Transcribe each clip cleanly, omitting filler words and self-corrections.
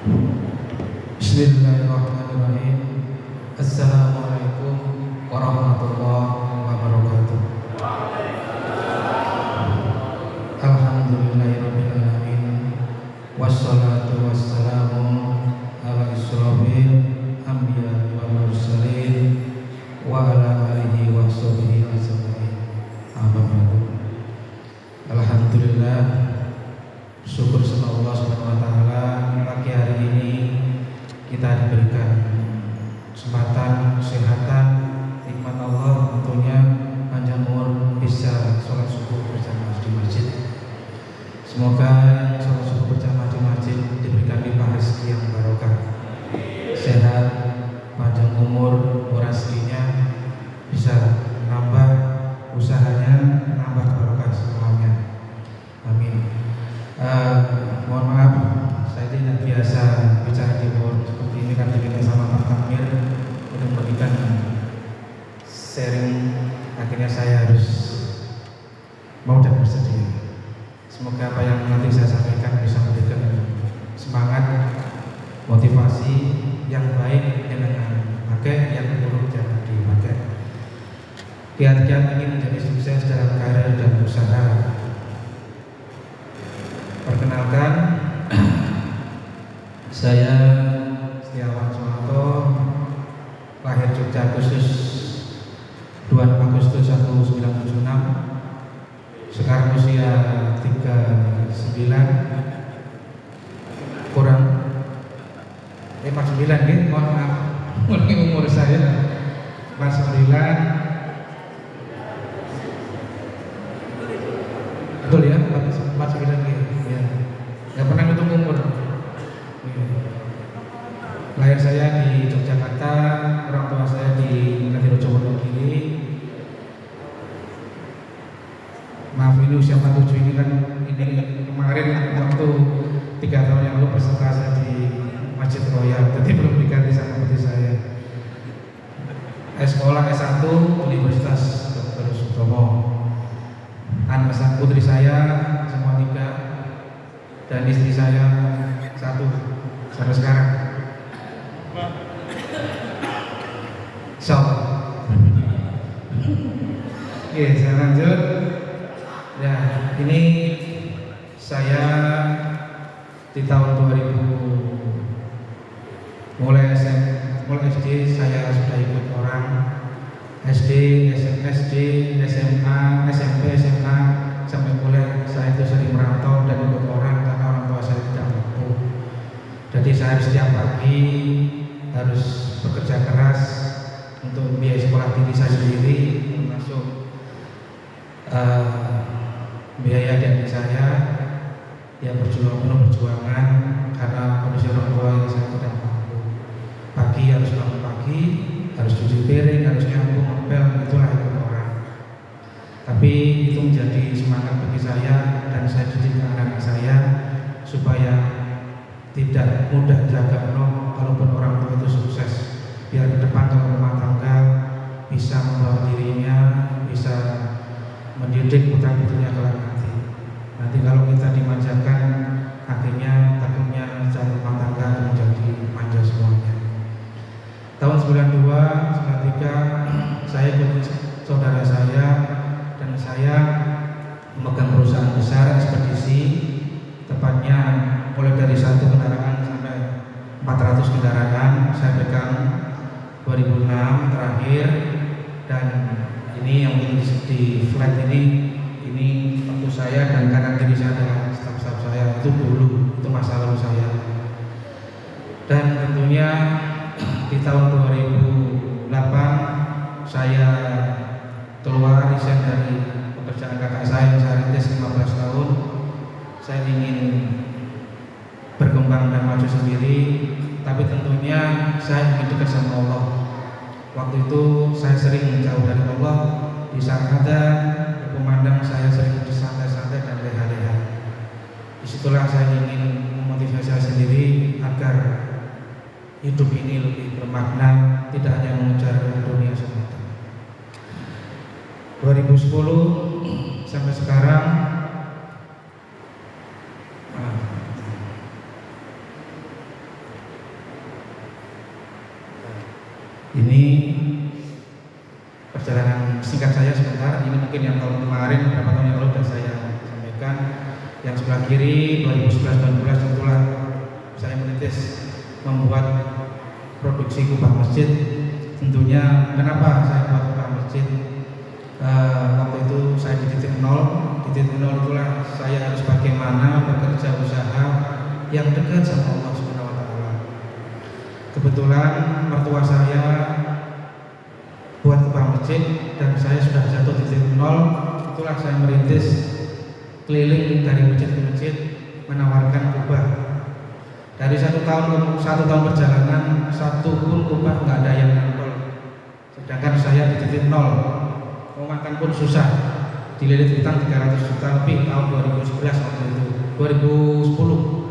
Bismillahirrahmanirrahim. Assalamualaikum warahmatullahi wabarakatuh. Alhamdulillahirabbil alamin. Wassalatu wassalamu ala asyrofil anbiya wal mursalin wa ala alihi wa sahbihi ajmain. Amma ba'du. Alhamdulillah, syukur sama Allah Subhanahu wa taala, pagi hari ini kita diberikan kesempatan, kesehatan, nikmat Allah, tentunya panjang umur, bisa sholat subuh berjamaah di masjid. Semoga sholat subuh berjamaah di masjid diberikan limpah rezeki yang barokah, sehat, panjang umur, murah rezekinya, bisa nambah usahanya, nambah barokah semuanya. Amin. Mohon maaf, saya tidak biasa bicara di bawah seperti ini, kan diminta sama Pak Tamir untuk memberikan sharing, akhirnya saya harus mau dan bersedia. Semoga apa yang nanti saya sampaikan bisa memberikan semangat, motivasi yang baik dengan pakai, yang buruk jangan dipakai. Kiat-kiat ingin menjadi sukses dalam karir dan usaha. Perkenalkan, saya Setiawan Suwanto, lahir Jogja Agustus 2 Agustus 1976. Sekarang usia 39 kurang 49 nih, mohon maaf. Umur saya 49. Betul ya, 49 nih. Ya. Enggak pernah ngitung umur. Lahir saya di Yogyakarta, orang tua saya di Ngadirejo Wonogiri. Maaf, ini usia 47 ini kan ini kemarin waktu 3 tahun yang lalu peserta saya di Masjid Royal, jadi belum diganti sama putri saya. Sekolah S1 Universitas Dr. Sutomo. Anak putri saya semua 3 dan istri saya 1 sampai sekarang. Insyaallah. Oke, saya lanjut. Ya, ini saya di tahun 2000 mulai SD saya sudah ikut orang SD, SD, SMA, SMP, SMA sampai kuliah. Saya itu sering merantau dan ikut orang karena orang tua saya tidak mampu. Jadi saya setiap pagi harus bekerja keras untuk biaya sekolah diri saya sendiri, termasuk biaya adik saya yang penuh perjuangan karena kondisi orang tua yang saya tidak mampu. Pagi harus bangun pagi, harus cuci piring, harus nyapu, ngepel, itulah ikut orang. Tapi itu menjadi semangat bagi saya dan saya didik anak-anak saya supaya tidak mudah jaga nol kalaupun orang tua itu sukses, biar ke depan kalau rumah tangga bisa membawa dirinya, bisa mendidik putra-putrinya kelak nanti. Nanti kalau kita dimanjakan, akhirnya takutnya jalan rumah tangga akan menjadi manja semuanya. Tahun 92, 93 saya ikut saudara saya dan saya memegang perusahaan besar ekspedisi, tepatnya mulai dari 1 kendaraan sampai 400 kendaraan saya pegang 2006 terakhir. Dan ini yang di flat ini waktu saya dan kanan kiri saya adalah staf-staf saya, itu dulu, itu masa lalu saya. Dan tentunya di tahun 2008 saya keluar resign dari pekerjaan kakak saya yang saya rintis 15 tahun. Saya ingin berkembang dan maju sendiri, tapi tentunya saya ingin dekat sama Allah. Waktu itu saya sering menjauh dari Allah. Di saat ada pemandang saya sering bersantai-santai dan leha-leha. Disitulah saya ingin memotivasi saya sendiri agar hidup ini lebih bermakna, tidak hanya mengejar dunia semata. 2010 sampai sekarang Ini perjalanan singkat saya sebentar. Ini mungkin yang tahun kemarin, beberapa tahun yang lalu sudah saya sampaikan. Yang sebelah kiri 2011-2012 tentulah saya merintis membuat produksi kubah masjid. Tentunya kenapa saya buat kubah masjid? Waktu itu saya di titik nol. Di titik nol itulah saya harus bagaimana bekerja usaha yang dekat sama Allah Subhanahu wa taala. Kebetulan mertua saya buat kubah masjid dan saya sudah jatuh di titik nol. Itulah saya merintis keliling dari masjid ke masjid menawarkan kubah. Dari satu tahun perjalanan, satu pun kubah nggak ada yang nempel. Sedangkan saya di titik nol, mau makan pun susah. Dililit utang 300 juta lebih tahun 2011 waktu itu, 2010.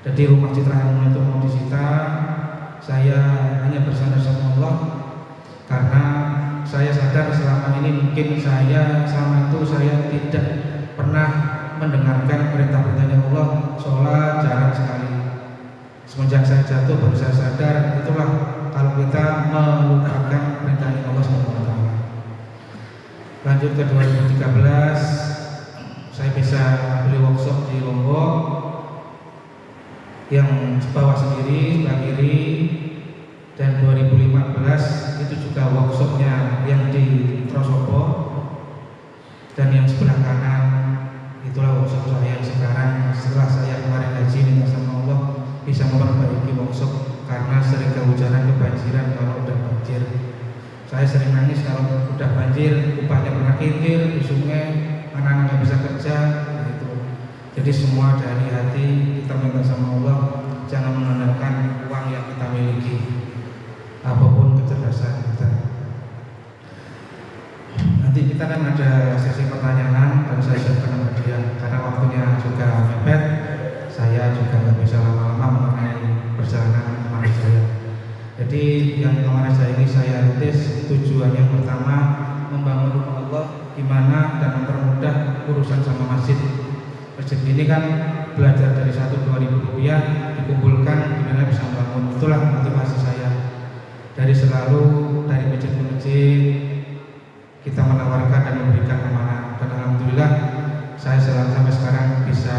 Jadi rumah Citra Ilmu itu mau disita. Saya hanya bersandar sama Allah karena saya sadar selama ini mungkin saya tidak pernah mendengarkan perintah-perintahnya Allah. Sholat jarang sekali. Semenjak saya jatuh baru saya sadar itulah kalau kita melupakan perintah Allah SWT. Lanjut ke 2013, saya bisa beli workshop di Lombok yang bawah sendiri, sebelah kiri, dan 2015 itu juga workshopnya yang di Trosobo, dan yang sebelah kanan itulah workshop saya yang sekarang. Setelah saya kemarin haji minta sama Allah bisa memperbaiki workshop karena sering kehujanan, kebanjiran. Kalau udah banjir saya sering nangis kalau udah banjir, upahnya pernah kintir di sungai, anak-anak nggak bisa kerja gitu. Jadi semua dari hati kita minta sama Allah, jangan mengandalkan uang yang kita miliki, apapun kecerdasan kita. Nanti kita kan ada sesi pertanyaan dan saya siapkan hadiah karena waktunya juga mepet. Saya juga nggak bisa lama-lama mengenai perjalanan kemarin saya. Jadi yang kemarin saya ini saya rintis tujuannya pertama membangun rumah Allah gimana dan mempermudah urusan sama masjid. Masjid ini kan belajar dari 1-2 ribu rupiah dikumpulkan gimana bisa membangun. Itulah motivasi saya. Dari masjid ke masjid kita menawarkan dan memberikan amanah, dan alhamdulillah saya sampai sekarang bisa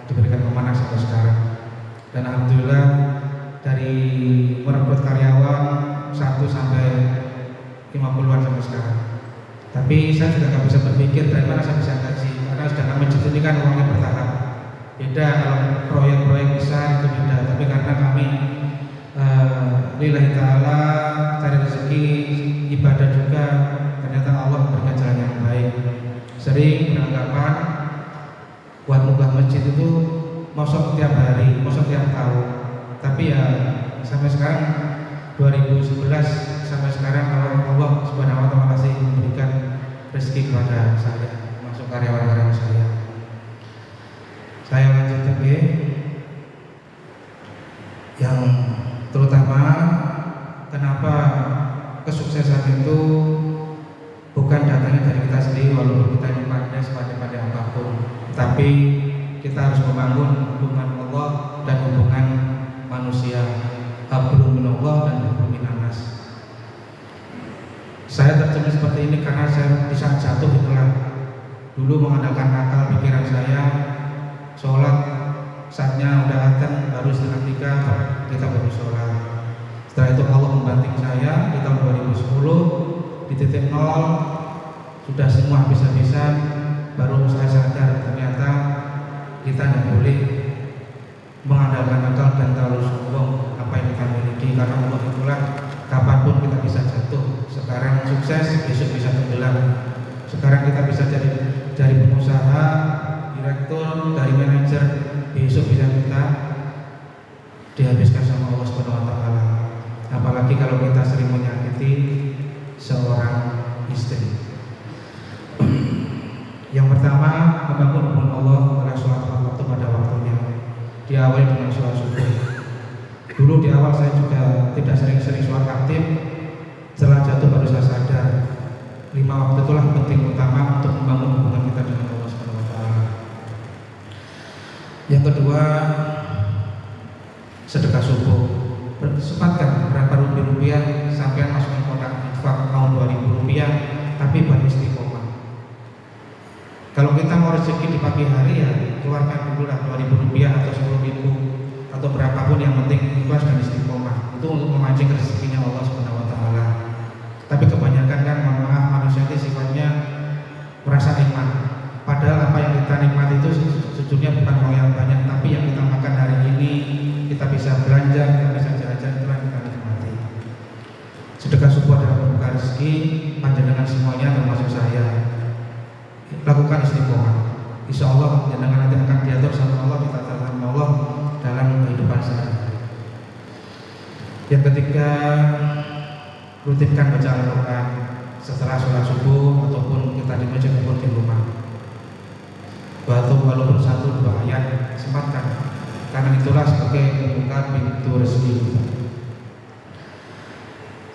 diberikan amanah sampai sekarang. Dan alhamdulillah dari merekrut karyawan 1 sampai 50-an sampai sekarang. Tapi saya juga nggak bisa berpikir dari mana saya bisa gaji karena sedangkan masjid ini kan uangnya bertahap. Beda kalau proyek-proyek besar itu beda. Tapi karena kami lillahi ta'ala cari rezeki ibadah juga, ternyata Allah berikan jalan yang baik. Sering beranggapan buat munggah masjid itu mosok tiap hari, mosok tiap tahun. Tapi ya sampai sekarang 2011 sampai sekarang kalau Allah Subhanahu wa taala masih memberikan rezeki kepada saya, masuk karyawan-karyawan saya. Saya lanjut lagi yang terutama kenapa kesuksesan itu bukan datangnya dari kita sendiri walaupun kita ini pandai apapun, tapi kita harus membangun hubungan Allah dan hubungan manusia, hablum minallah dan hablum minannas. Saya terjemah seperti ini karena saya di saat jatuh itulah dulu mengandalkan akal pikiran saya, sholat saatnya udah adzan baru 2:30 kita baru sholat. Setelah itu Allah membanting saya di tahun 2010 di titik nol, sudah semua habis-habisan, baru saya sadar ternyata kita tidak boleh mengandalkan akal dan terlalu sombong apa yang kita miliki, karena Allah itulah kapanpun kita bisa jatuh. Sekarang sukses, besok bisa tenggelam. Sekarang kita bisa jadi dari pengusaha, direktur, dari manajer, besok bisa kita dihabiskan sama Allah Subhanahu wa taala. Apalagi kalau kita sering menyakiti seorang istri. Yang pertama, membangun hubungan Allah adalah sholat waktu pada waktunya. Diawali dengan sholat subuh. Dulu di awal saya juga tidak sering-sering sholat aktif. Setelah jatuh baru saya sadar 5 waktu itulah penting utama untuk membangun hubungan kita dengan Allah Subhanahu wa taala. Yang kedua, sedekah subuh. Sempatkan berapa rupiah mau rezeki di pagi hari ya keluarkan dulu lah 2.000 rupiah atau 10.000 atau berapapun, yang penting ikhlas dan istiqomah. Itu untuk memancing rezekinya Allah Subhanahu wa taala. Tapi kebanyakan kan, mohon maaf, manusia itu sifatnya merasa nikmat. Padahal apa yang kita nikmati itu sejujurnya bukan uang yang banyak, tapi yang kita makan hari ini, kita bisa belanja, kita bisa jajan, itulah yang kita nikmati. Sedekah subuh adalah membuka rezeki panjenengan semuanya, termasuk saya. Lakukan istiqomah. Insya Allah panjenengan nanti akan diatur sama Allah, ditata sama Allah dalam kehidupan sehari-hari. Yang ketiga, rutinkan baca Al-Quran setelah sholat subuh ataupun kita di masjid ataupun di rumah. Walaupun 1-2 ayat, sempatkan, karena itulah sebagai pembuka pintu rezeki.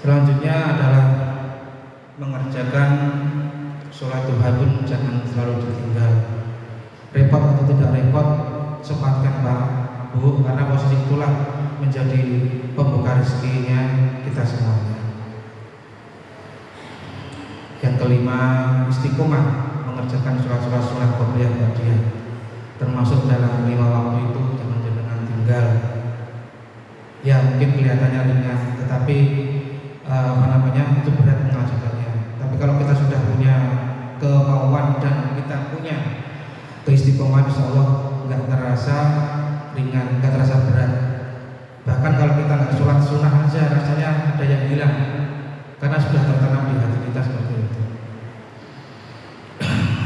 Selanjutnya adalah mengerjakan sholat duha pun jangan selalu ditinggal. Repot atau tidak repot, sempatkan Pak Bu, karena posisi itulah menjadi pembuka rezekinya kita semuanya. Yang kelima, istiqomah mengerjakan sholat-sholat sunat qobliyah ba'diyah, termasuk dalam 5 waktu itu jangan tinggal. Ya mungkin kelihatannya ringan, tetapi itu berat mengajarkannya. Tapi kalau kita sudah punya kemauan dan kita punya keistiqomahan, insya Allah nggak terasa ringan, nggak terasa berat. Bahkan kalau kita nggak sholat sunnah aja rasanya ada yang hilang, karena sudah tertanam di hati kita seperti itu.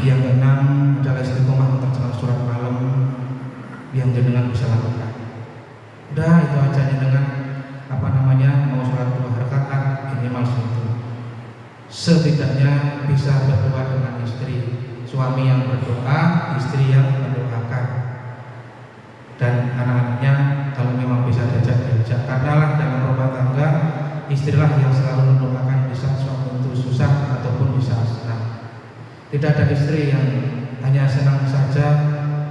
Yang keenam adalah istiqomah mengerjakan sholat malam yang jenengan bisa lakukan. Udah itu aja, jenengan mau sholat 2 rakaat minimal itu. Setidaknya bisa berdoa dengan istri, suami yang berdoa, istri yang mendoakan, dan anak-anaknya kalau memang bisa diajak. Karena dalam rumah tangga istrilah yang selalu mendoakan di saat suami itu susah ataupun di saat senang. Tidak ada istri yang hanya senang saja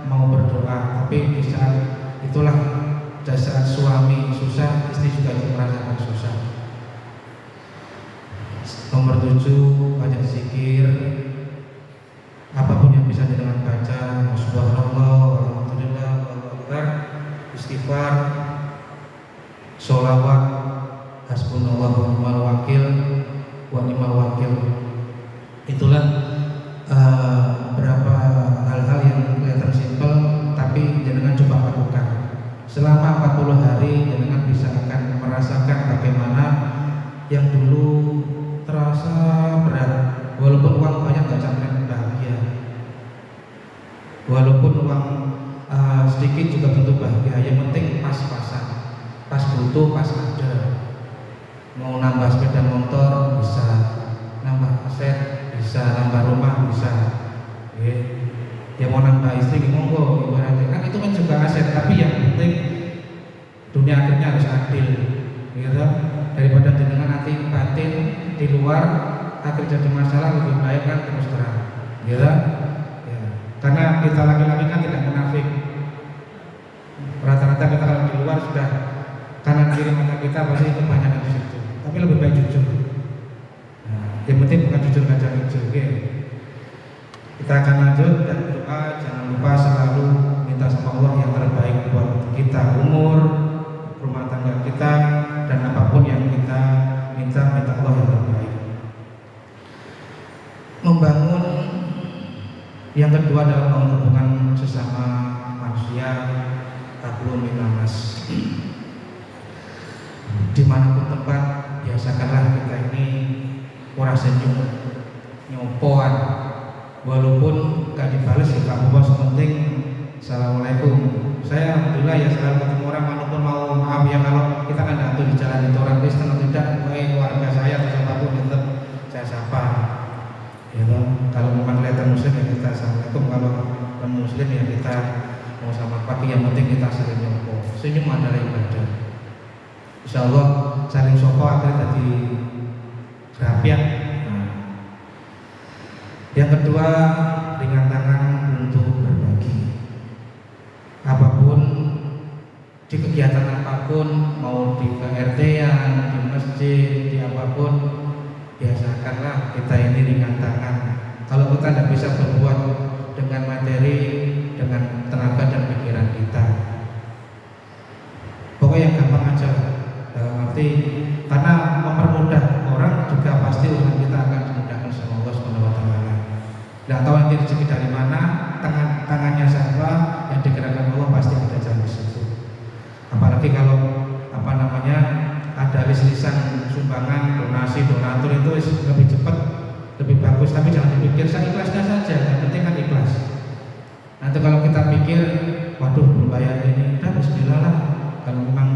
mau berdoa, tapi di saat itulah, di saat suami susah, istri juga ikut merasakan susah. Nomor 7, banyak zikir. Apapun yang bisa dengan baca, subhanallah, alhamdulillah, Allahu akbar, istighfar, sholawat, hasbunallah wa ni'mal wakil, wa ni'mal wakil. Itulah berapa hal-hal yang kelihatan simpel, tapi jenengan coba lakukan selama 40 hari. Jenengan bisa akan merasakan bagaimana yang dulu terasa berat, walaupun uang banyak gak sampai bahagia, walaupun uang sedikit juga tentu bahagia. Yang penting pas-pasan, pas butuh, pas ada. Mau nambah sepeda motor bisa, nambah aset bisa, nambah rumah bisa. Ya mau nambah istri monggo, ibaratnya kan itu kan juga aset. Tapi yang penting dunia akhirnya harus adil, gitu. Daripada jenengan nanti batin di luar akhir jadi masalah, lebih baik kan terus terang, gitu. Ya. Karena kita laki-laki kan tidak munafik. Rata-rata kita kalau di luar sudah kanan kiri mata kita pasti kebanyakan di situ. Tapi lebih baik jujur. Nah, yang penting bukan jujur ngajak jujur, okay. Kita akan lanjut dan berdoa. Jangan lupa selalu minta sama Allah yang terbaik buat kita, umur, rumah tangga kita, dan apapun yang kita minta Allah yang terbaik. Membangun yang kedua adalah membangun hubungan sesama manusia, hablum minanas. Dimanapun tempat, biasakanlah kita ini orang senyum, nyopoan, walaupun gak dibales ya gak apa-apa, penting assalamualaikum. Saya alhamdulillah ya selalu ketemu orang, walaupun mau maaf ya kalau kita kan gak di jalan itu orang Kristen atau tidak, keluarga saya atau siapapun tetap saya sapa. Ya, kalau memang kelihatan muslim ya kita assalamualaikum, kalau non muslim ya kita mau selamat pagi, yang penting kita saling nyopo. Senyum adalah ibadah. Insya Allah saling sopo akhirnya jadi rapiat. Yang kedua, ringan tangan untuk berbagi. Apapun, di kegiatan apapun, mau di KRT-an, di masjid, di apapun, biasakanlah kita ini ringan tangan. Kalau kita tidak bisa berbuat dengan materi, dengan tenaga dan pikiran kita. Pokoknya yang gampang aja lah. Dalam arti karena mempermudah orang juga pasti urusan kita akan dimudahkan sama Allah Subhanahu wa taala. Enggak tahu nanti rezeki dari mana, tangannya siapa yang digerakkan Allah pasti ada jalan di situ. Apalagi kalau ada lisan sumbangan, donasi, donatur itu lebih cepat, lebih bagus. Tapi jangan dipikir saya ikhlasnya saja, yang penting kan ikhlas. Nanti kalau kita pikir, waduh belum bayar ini, udah bismillah lah. Kalau memang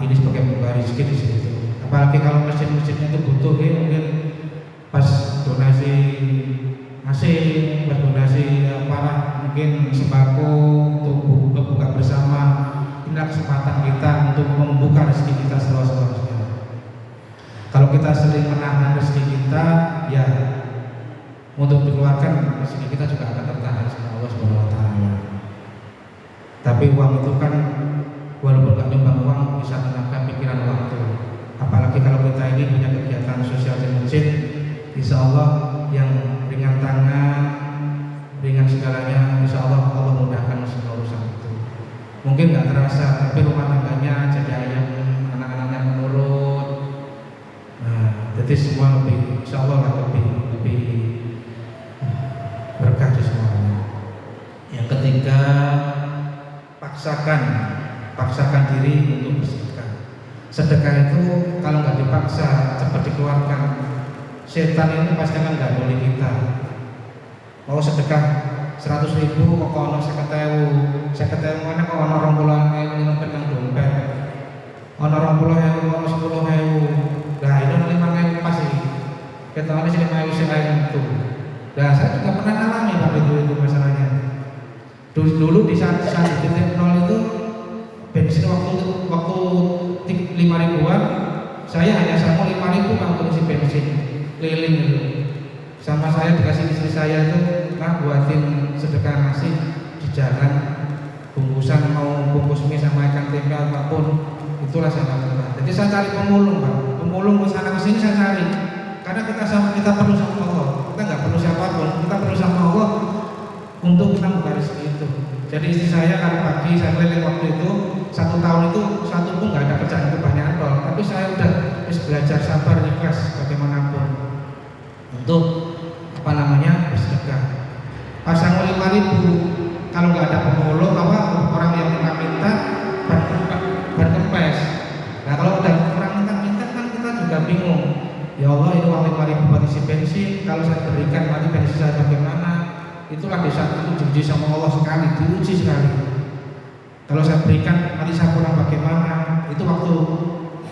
ini sebagai pembawa rezeki di situ. Apalagi kalau masjid-masjidnya itu butuh, mungkin pas donasi nasi, pas donasi mungkin sembako untuk buka bersama. Inilah kesempatan kita untuk membuka rezeki kita seluas-luasnya. Kalau kita sering menahan rezeki kita, ya untuk dikeluarkan rezeki kita juga akan tertahan sama Allah Subhanahu wa taala. Tapi uang itu kan walaupun gak nyumbang uang bisa tenaga, pikiran, waktu. Apalagi kalau kita ini punya kegiatan sosial di masjid, insya Allah yang ringan tangan, ringan segalanya, insya Allah Allah mudahkan semua urusan itu. Mungkin nggak terasa, tapi rumah tangganya jadi ayam, anak-anaknya menurut. Nah, jadi semua lebih, insya Allah lebih berkah di semuanya. Yang ketiga, paksakan diri untuk bersedekah. Sedekah itu kalau nggak dipaksa cepat dikeluarkan. Setan ini pasti akan nggak boleh kita. Mau sedekah 100.000 kok ono 50.000 mana kok ono 20.000 nyimpen nang dompet. Ono 20.000 ono 10.000. Lah itu 5.000 pas iki. Ketone sing 5.000 sing itu. Nah, saya juga pernah alami Pak itu masalahnya. Dulu di saat titik nol itu bensin waktu 5.000-an, saya hanya sama 5.000 untuk isi bensin keliling itu. Sama saya dikasih istri saya itu buatin sedekah nasi di jalan, bungkusan mau bungkus mie sama ikan tempe apapun, itulah saya lakukan. Jadi saya cari pemulung Pak, pemulung ke sana ke sini saya cari, karena kita perlu sama Allah, kita nggak perlu siapapun, kita perlu sama Allah untuk kita buka rezeki itu. Jadi istri saya kalau pagi saya keliling waktu itu 1 tahun itu satu pun nggak ada kerjaan kebanyakan Pak, tapi saya udah belajar sabar ikhlas bagaimanapun untuk bersedekah. Pasang 5.000 kalau nggak ada pemulung orang yang minta berkempes. Nah kalau udah orang minta kan kita juga bingung. Ya Allah ini uang 5.000 buat isi bensin, kalau saya berikan nanti bensin saya bagaimana? Itulah di saat itu diuji sama Allah sekali, diuji sekali. Kalau saya berikan nanti saya pulang bagaimana? Itu waktu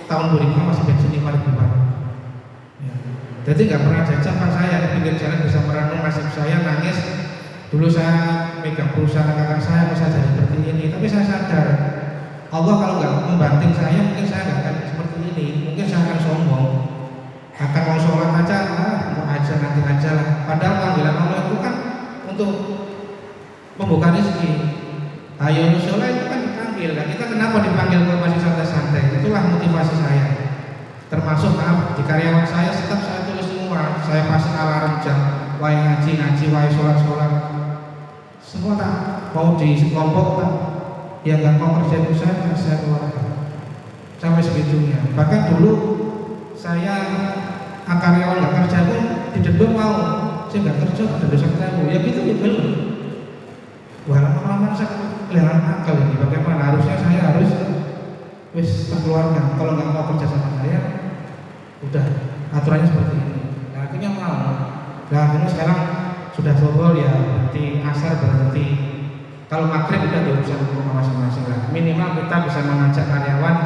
tahun 2005 masih bensin 5.000-an. Ya. Jadi nggak pernah jajan Pak, saya di pinggir jalan bisa merenung nasib saya, nangis. Dulu saya megang perusahaan kakak saya bisa jadi seperti ini, tapi saya sadar Allah kalau nggak membanting saya mungkin saya nggak akan seperti ini, mungkin saya akan sombong, akan mau sholat aja, mau aja nanti aja lah. Padahal panggilan Allah itu kan untuk membuka rezeki. Ayo sholat itu kan dipanggil, dan kita kenapa dipanggil kalau masih santai-santai? Itulah motivasi saya. Termasuk di karyawan saya tetap saya tulis semua, saya pasang alarm jam, wae ngaji, wae sholat. Semua tak mau di kelompok tak, yang nggak mau kerja itu saya keluarkan sampai segitunya. Bahkan dulu saya karyawan nggak kerja pun didendam mau, saya nggak kerja ada dosa ketemu, ya gitu ya belum. Wah lama-lama saya kelihatan akal ini. Bagaimana harusnya saya harus keluarkan. Kalau nggak mau kerja sama saya, udah aturannya seperti ini. Nah, akhirnya mau. Nah akhirnya sekarang sudah zuhur ya berhenti, asar berhenti. Kalau maghrib udah diurusan rumah masing-masing lah. Minimal kita bisa mengajak karyawan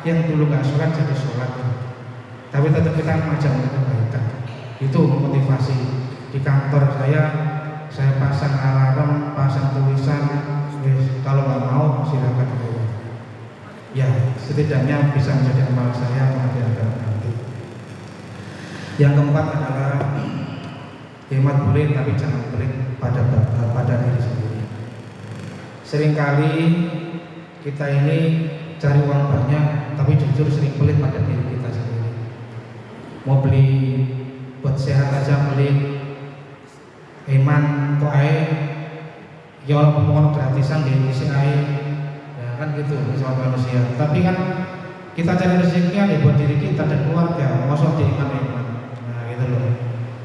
yang dulu nggak sholat jadi sholat. Tapi tetap kita mengajak untuk kebaikan. Itu motivasi. Di kantor saya pasang alarm, pasang tulisan. Kalau nggak mau silakan keluar. Ya setidaknya bisa menjadi amal saya nanti nanti. Yang keempat adalah hemat boleh tapi jangan pelit pada diri sendiri. Seringkali kita ini cari uang banyak tapi jujur sering pelit pada diri kita sendiri. Mau beli buat sehat aja pelit. Iman kok ya walaupun mau gratisan kayak isi air ya kan gitu sama manusia, tapi kan kita cari rezeki kan ya buat diri kita dan keluarga, maksud di iman. Nah gitu loh,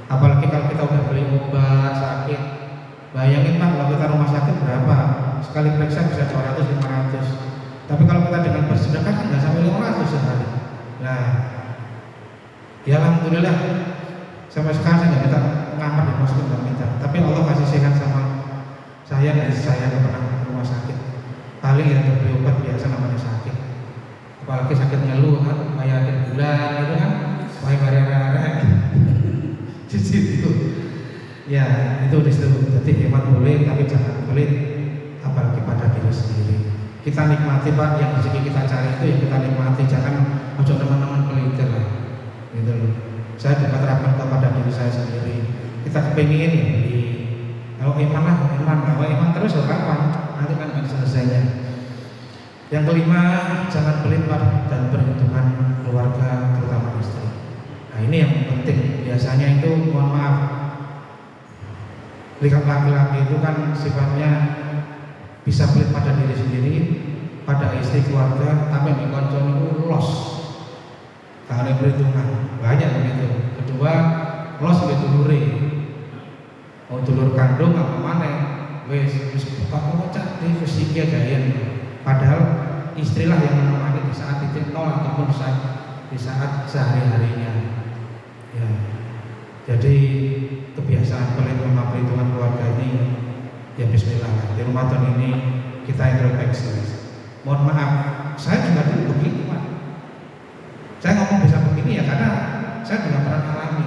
apalagi kalau kita udah beli obat sakit, bayangin Pak kalau kita rumah sakit berapa sekali periksa bisa 200-500, tapi kalau kita dengan bersedekah kan nggak sampai 500 sehari. Nah ya alhamdulillah sampai sekarang saya nggak minta ngamar di masjid, nggak minta, tapi Allah kasih sehat sama saya, dari saya nggak pernah ke rumah sakit, paling ya beli obat biasa namanya sakit, apalagi sakit ngeluh kan kayak akhir bulan gitu kan, kayak hari-hari di situ ya itu disitu. Jadi hemat boleh tapi jangan pelit, apalagi pada diri sendiri. Kita nikmati Pak, yang rezeki kita cari itu yang kita nikmati, jangan ojo teman-teman pelit lah gitu loh. Saya juga terapkan kepada diri saya sendiri, kita kepingin ya beli. Kalau iman lah, kalau iman terus ya kapan? Nanti kan akan selesainya. Yang kelima, jangan pelit Pak dan perhitungan keluarga, terutama istri. Nah ini yang penting. Biasanya itu mohon maaf, laki-laki itu kan sifatnya bisa pelit pada diri sendiri, pada istri, keluarga, tapi di konco itu los. Gak ada perhitungan, banyak begitu. Kedua, los begitu dulure. Mau dulur kandung apa mana, wes bapak mau cantik fisiknya gayan, padahal istrilah yang menemani di saat titik nol ataupun di saat sehari-harinya ya. Jadi kebiasaan pelit sama perhitungan keluarga ini ya bismillah, di Ramadan ini kita introspeksi. Mohon maaf, saya juga dulu begitu Pak. Saya ngomong bisa begini ya karena saya juga pernah alami.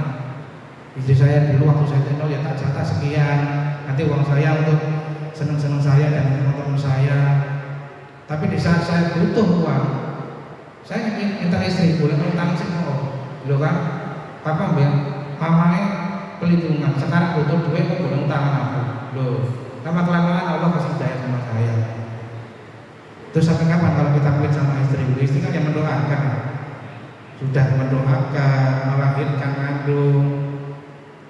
Istri saya dulu waktu saya tinggal ya tak jatah sekian, nanti uang saya untuk seneng-seneng saya dan teman-teman saya. Tapi di saat saya butuh uang, saya minta istri boleh utang sih mau, lo kan? Papa bilang, mamanya pelindungan. Sekarang butuh duit kok boleh utang aku, lo. Lama kelamaan Allah kasih daya sama saya. Terus sampai kapan kalau kita pelit sama istri? Istri kan yang mendoakan, sudah mendoakan, melahirkan kandung,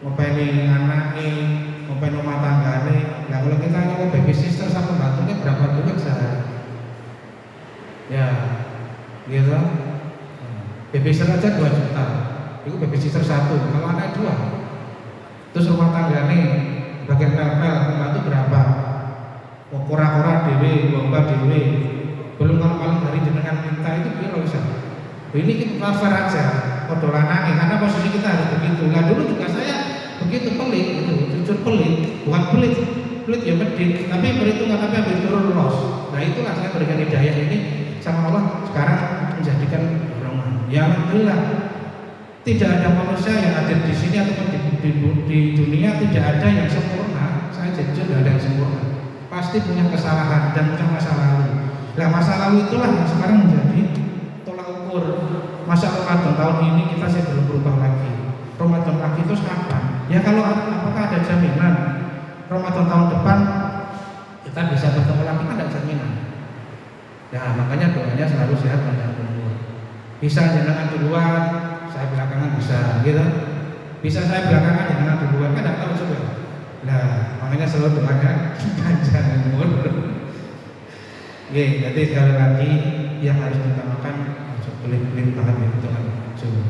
ngopeni anaknya, ngopeni rumah tangganya. Nah kalau kita nyuruh baby sister sama pembantunya berapa duit sehari? Ya, gitu. Baby sister aja 2 juta, itu baby sister 1, kalau anak 2. Terus rumah tangganya, bagian pel-pel, pembantu berapa? Kora-kora dewe, bomba dewe. Belum kalau malam hari jenengan minta itu biar bisa. Ini kita cover aja, kodolanannya, karena posisi kita harus begitu. Nah dulu juga saya begitu pelit, itu jujur pelit, bukan pelit ya medit, tapi perhitungan tapi ambil turun los. Nah itulah saya berikan hidayah ini sama Allah sekarang menjadikan dorongan. Ya alhamdulillah, tidak ada manusia yang hadir di sini ataupun di dunia tidak ada yang sempurna. Saya jujur tidak ada yang sempurna. Pasti punya kesalahan dan punya masa lalu. Nah masa lalu itulah yang sekarang menjadi tolak ukur. Masa Ramadan tahun ini kita sih belum berubah lagi. Ramadan lagi itu kapan? Ya kalau apakah ada jaminan Ramadan tahun depan kita bisa bertemu lagi, kan ada jaminan. Ya makanya doanya selalu sehat panjang umur. Bisa jenengan duluan, saya belakangan bisa, gitu. Bisa saya belakangan jenengan duluan, kan tidak tahu juga. Nah makanya selalu doakan panjang umur. Oke, jadi sekali lagi yang harus ditamakan pelit-pelit banget itu kan.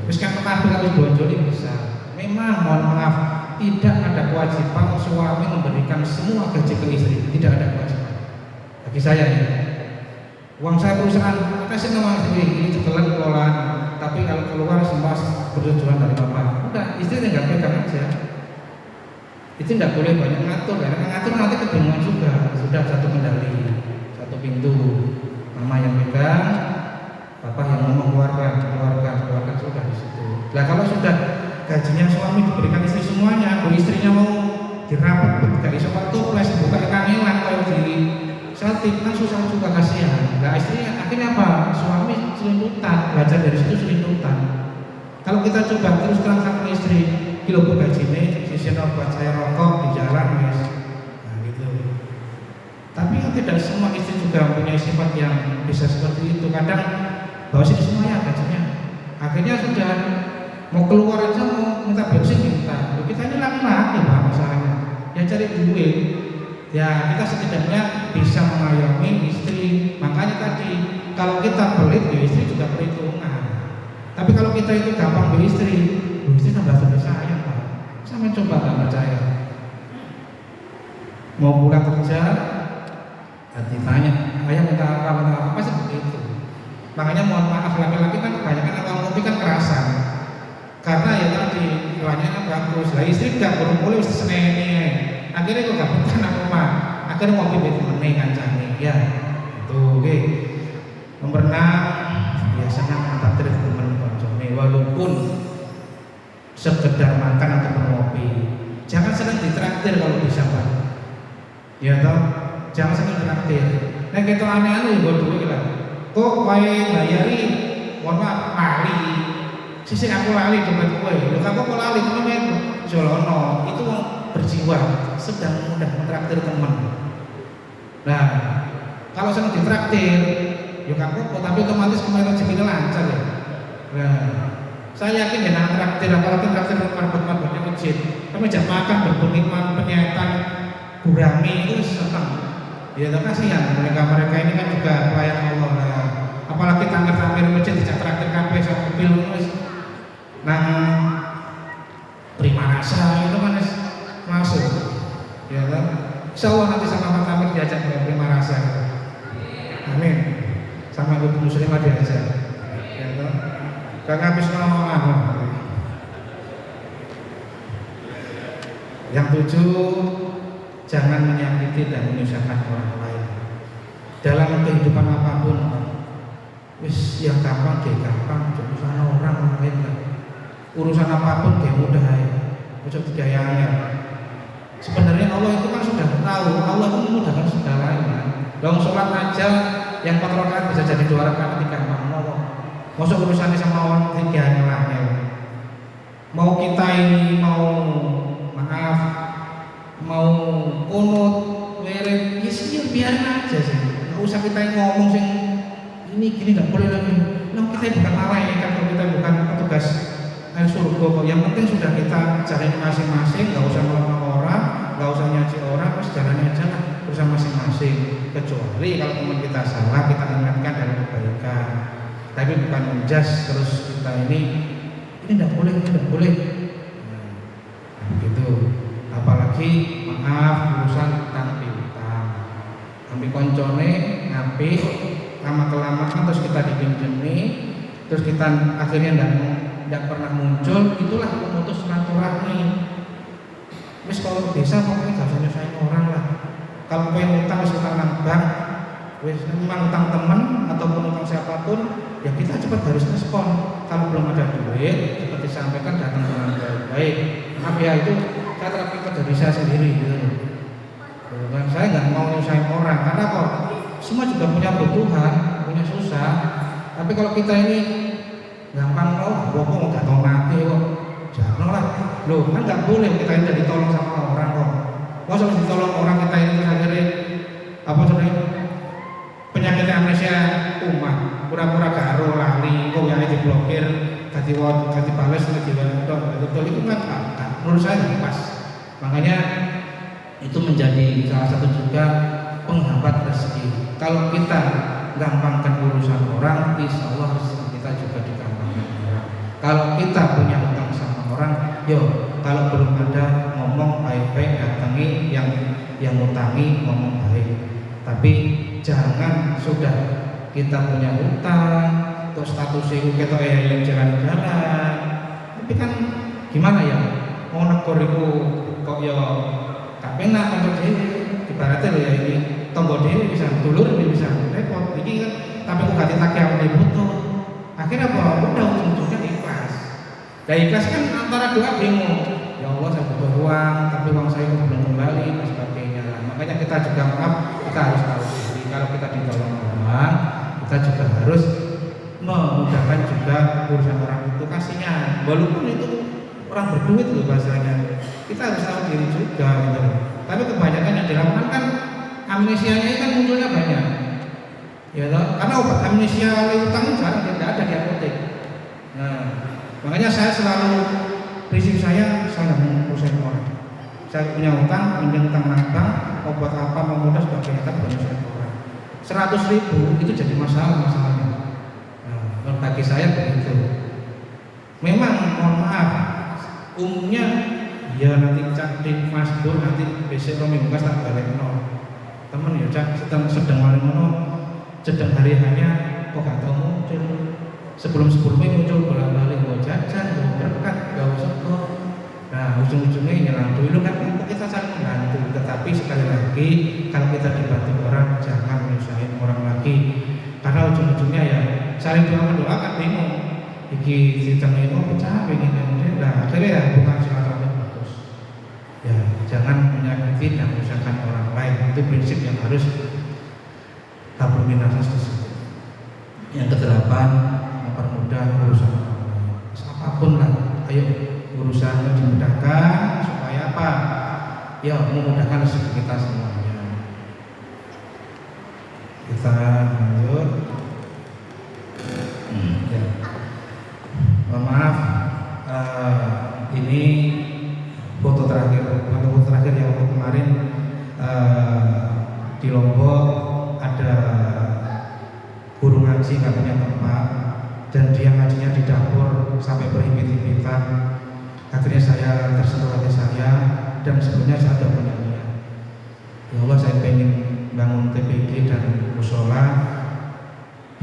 Terus kan kabel harus bonjoli bisa. Memang mohon maaf, tidak ada kewajiban suami memberikan semua gaji ke istri, tidak ada kewajiban. Bagi saya ya, uang saya perusahaan kasih nama istri ini cekelan kelolaan, tapi kalau keluar semua bertujuan dari bapak. Udah, istri nggak pegang aja. Itu tidak boleh banyak ngatur, karena ngatur nanti kebingungan juga. Sudah satu kendali, satu pintu, mama yang pegang, bapak yang ngomong keluarga sudah di situ. Nah kalau sudah gajinya suami diberikan istri semuanya, kalau istrinya mau dirapat, gak bisa toples, buka kangelan kalau di selotip kan susah juga, kasihan. Nah istrinya akhirnya apa? Suami selimputan, belajar dari situ selimputan. Kalau kita coba terus terang sama istri, kilo gajinya, sisi buat saya rokok di jalan, guys. Nah gitu. Tapi kan tidak semua istri juga punya sifat yang bisa seperti itu. Kadang bawa sini semuanya gajinya. Akhirnya sudah mau keluar aja, mau minta bensin minta. Kita ini laki-laki Pak masalahnya. Ya cari duit. Ya kita setidaknya bisa mengayomi istri. Makanya tadi kalau kita pelit, ya istri juga perhitungan. Tapi kalau kita itu gampang ke istri tambah lebih sayang Pak. Sama coba nggak percaya. Mau pulang kerja, nanti tanya, ayah minta apa, pasti begitu. Makanya mohon maaf, laki-laki kan kebanyakan kalau ngopi kan kerasan. Karena ya tadi tuanya bagus, lah istri gak boleh seneni. Akhirnya kok gak betah nang omah. Akhirnya ngopi beda meneh kancane. Ya, itu oke. Nomor 6, ya senang mentakdir teman koncone walaupun sekedar makan atau ngopi. Jangan senang ditraktir kalau bisa Pak. Ya toh, jangan senang ditraktir. Nek kita aneh-aneh ya duwe lah. Kok wae bayari, mohon maaf, lali. Sisi aku lali dompet kowe. Lho kamu kok lali temen Jolono. Itu berjiwa sedang mudah mentraktir teman. Nah, kalau senang ditraktir, ya kamu kok tapi otomatis kemarin rezekinya lancar ya. Nah, saya yakin ya nak traktir, apalagi traktir marbot-marbotnya masjid. Kami jam makan berbunyiman penyataan gurami itu senang. Ya tapi kasihan mereka ini kan juga pelayan Allah. Nah, apalagi tampil masjid tidak traktir kafe sama mobil terus. Nah, prima rasa itu kan masuk. Ya kan? Insyaallah nanti sama Pak Tamir diajak ke prima rasa. Amin. Sama Ibu Muslimah diajak. Ya kan? Gak habis ngomong apa. Yang 7, jangan menyakiti dan menyusahkan orang lain. Dalam kehidupan apapun, wis yang gampang dia gampang, urusan orang lain lah. Urusan apapun dia mudah ya. Ojo digayangnya. Sebenarnya Allah itu kan sudah tahu, Allah itu memudahkan segalanya. Dong sholat aja yang 4 rakaat bisa jadi 2 rakaat 3 Allah. Masuk urusannya sama orang 3 hanya mau kita ini mau maaf mau kunut wirid ya sih biarin aja sih, nggak usah kita ngomong sing ini gini nggak boleh lagi. Nah kita bukan malaikat, kita bukan petugas surga kok. Yang penting sudah kita cari masing-masing, nggak usah ngomong orang, nggak usah nyaci orang, terus jalannya aja lah bersama masing-masing. Kecuali kalau teman kita salah kita ingatkan dalam kebaikan. Tapi bukan menjas terus kita ini tidak boleh, nah, gitu. Apalagi maaf urusan utang piutang, ambil koncone ngapi lama kelamaan terus kita dipinjemi, terus kita akhirnya tidak pernah muncul, itulah memutus silaturahmi. Wis kalau desa pokoknya gak usah nyusahin orang lah. Kalau pengen utang wis utang nang bank, wis memang utang teman ataupun utang siapapun, ya kita cepat harus respon. Kalau belum ada duit, seperti disampaikan datang dengan baik-baik. Maaf ya itu saya terapkan dari saya sendiri gitu. Dan saya nggak mau nyusahin orang karena kok semua juga punya kebutuhan, punya susah. Tapi kalau kita ini gampang bokong nggak tahu mati kok, jangan lah. Loh kan nggak boleh kita ini ditolong sama orang kok. Mau sampai ditolong orang kita ini terus akhirnya apa tuh penyakit amnesia umat, pura-pura garo lali, kok yang diblokir, ganti balas lagi betul itu kan menurut saya tidak pas. Makanya itu menjadi salah satu juga penghambat rezeki. Kalau kita gampangkan urusan orang, insya Allah rezeki kita juga digampangkan orang. Kalau kita punya utang sama orang, kalau belum ada ngomong baik-baik, datangi yang utangi ngomong baik. Tapi jangan sudah kita punya utang terus statusnya kita yang jalan-jalan. Tapi kan gimana ya? Mau negor itu kok ya gak penak kantor dhewe. Ibaratnya lho ya ini tonggo dhewe bisa dulur bisa repot. Iki kan tapi kok gak ditagih awake butuh. Akhirnya apa? Udah ujung-ujungnya ikhlas. Nah ikhlas kan antara dua bingung. Ya Allah saya butuh uang, tapi uang saya belum kembali dan sebagainya. Makanya kita juga maaf, kita harus tahu diri. Kalau kita ditolong orang, kita juga harus memudahkan juga urusan orang itu kasihnya. Walaupun itu orang berduit loh bahasanya, kita harus tahu diri juga gitu. Tapi kebanyakan yang dilakukan kan amnesianya kan munculnya banyak, ya toh? Karena obat amnesia utang jarang tidak ada di apotek. Nah, makanya saya selalu prinsip saya nggak mau urusan orang. Saya punya utang, minjem utang nang bank, mau buat apa, mau modal sebagainya, tapi banyak orang. 100.000 itu jadi masalahnya. Nah, bagi saya begitu. Memang mohon maaf, umumnya ya nanti cantik Mas Bro, nanti besok Romi Bukas tak balik temen ya cak sedang sedang hari hanya kok gak tau muncul. Sebelumnya muncul bolak-balik mau jajan, mau berkat, gak usah kok. Nah ujung-ujungnya nyerang dulu kan kita saling membantu. Tetapi sekali lagi kalau kita dibantu orang jangan menyusahin orang lagi, karena ujung-ujungnya ya saling doa mendoakan bingung. Iki sistem itu pecah begini nah akhirnya ya bukan silaturahmi bagus. Ya jangan menyakiti dan menyusahkan orang lain, itu prinsip yang harus tabur minasas tersebut. Yang kedelapan, mempermudah urusan orang lain. Apapun lah, ayo urusannya dimudahkan supaya apa? Ya memudahkan rezeki kita semuanya. Kita lanjut. Ya. Mohon maaf, ini foto terakhir yang waktu kemarin di Lombok ada guru ngaji nggak punya tempat dan dia ngajinya di dapur sampai berhimpit-himpitan. Akhirnya saya tersentuh hati saya dan sebenarnya saya ada punya niat. Ya Allah, saya pengen bangun TPG dan musola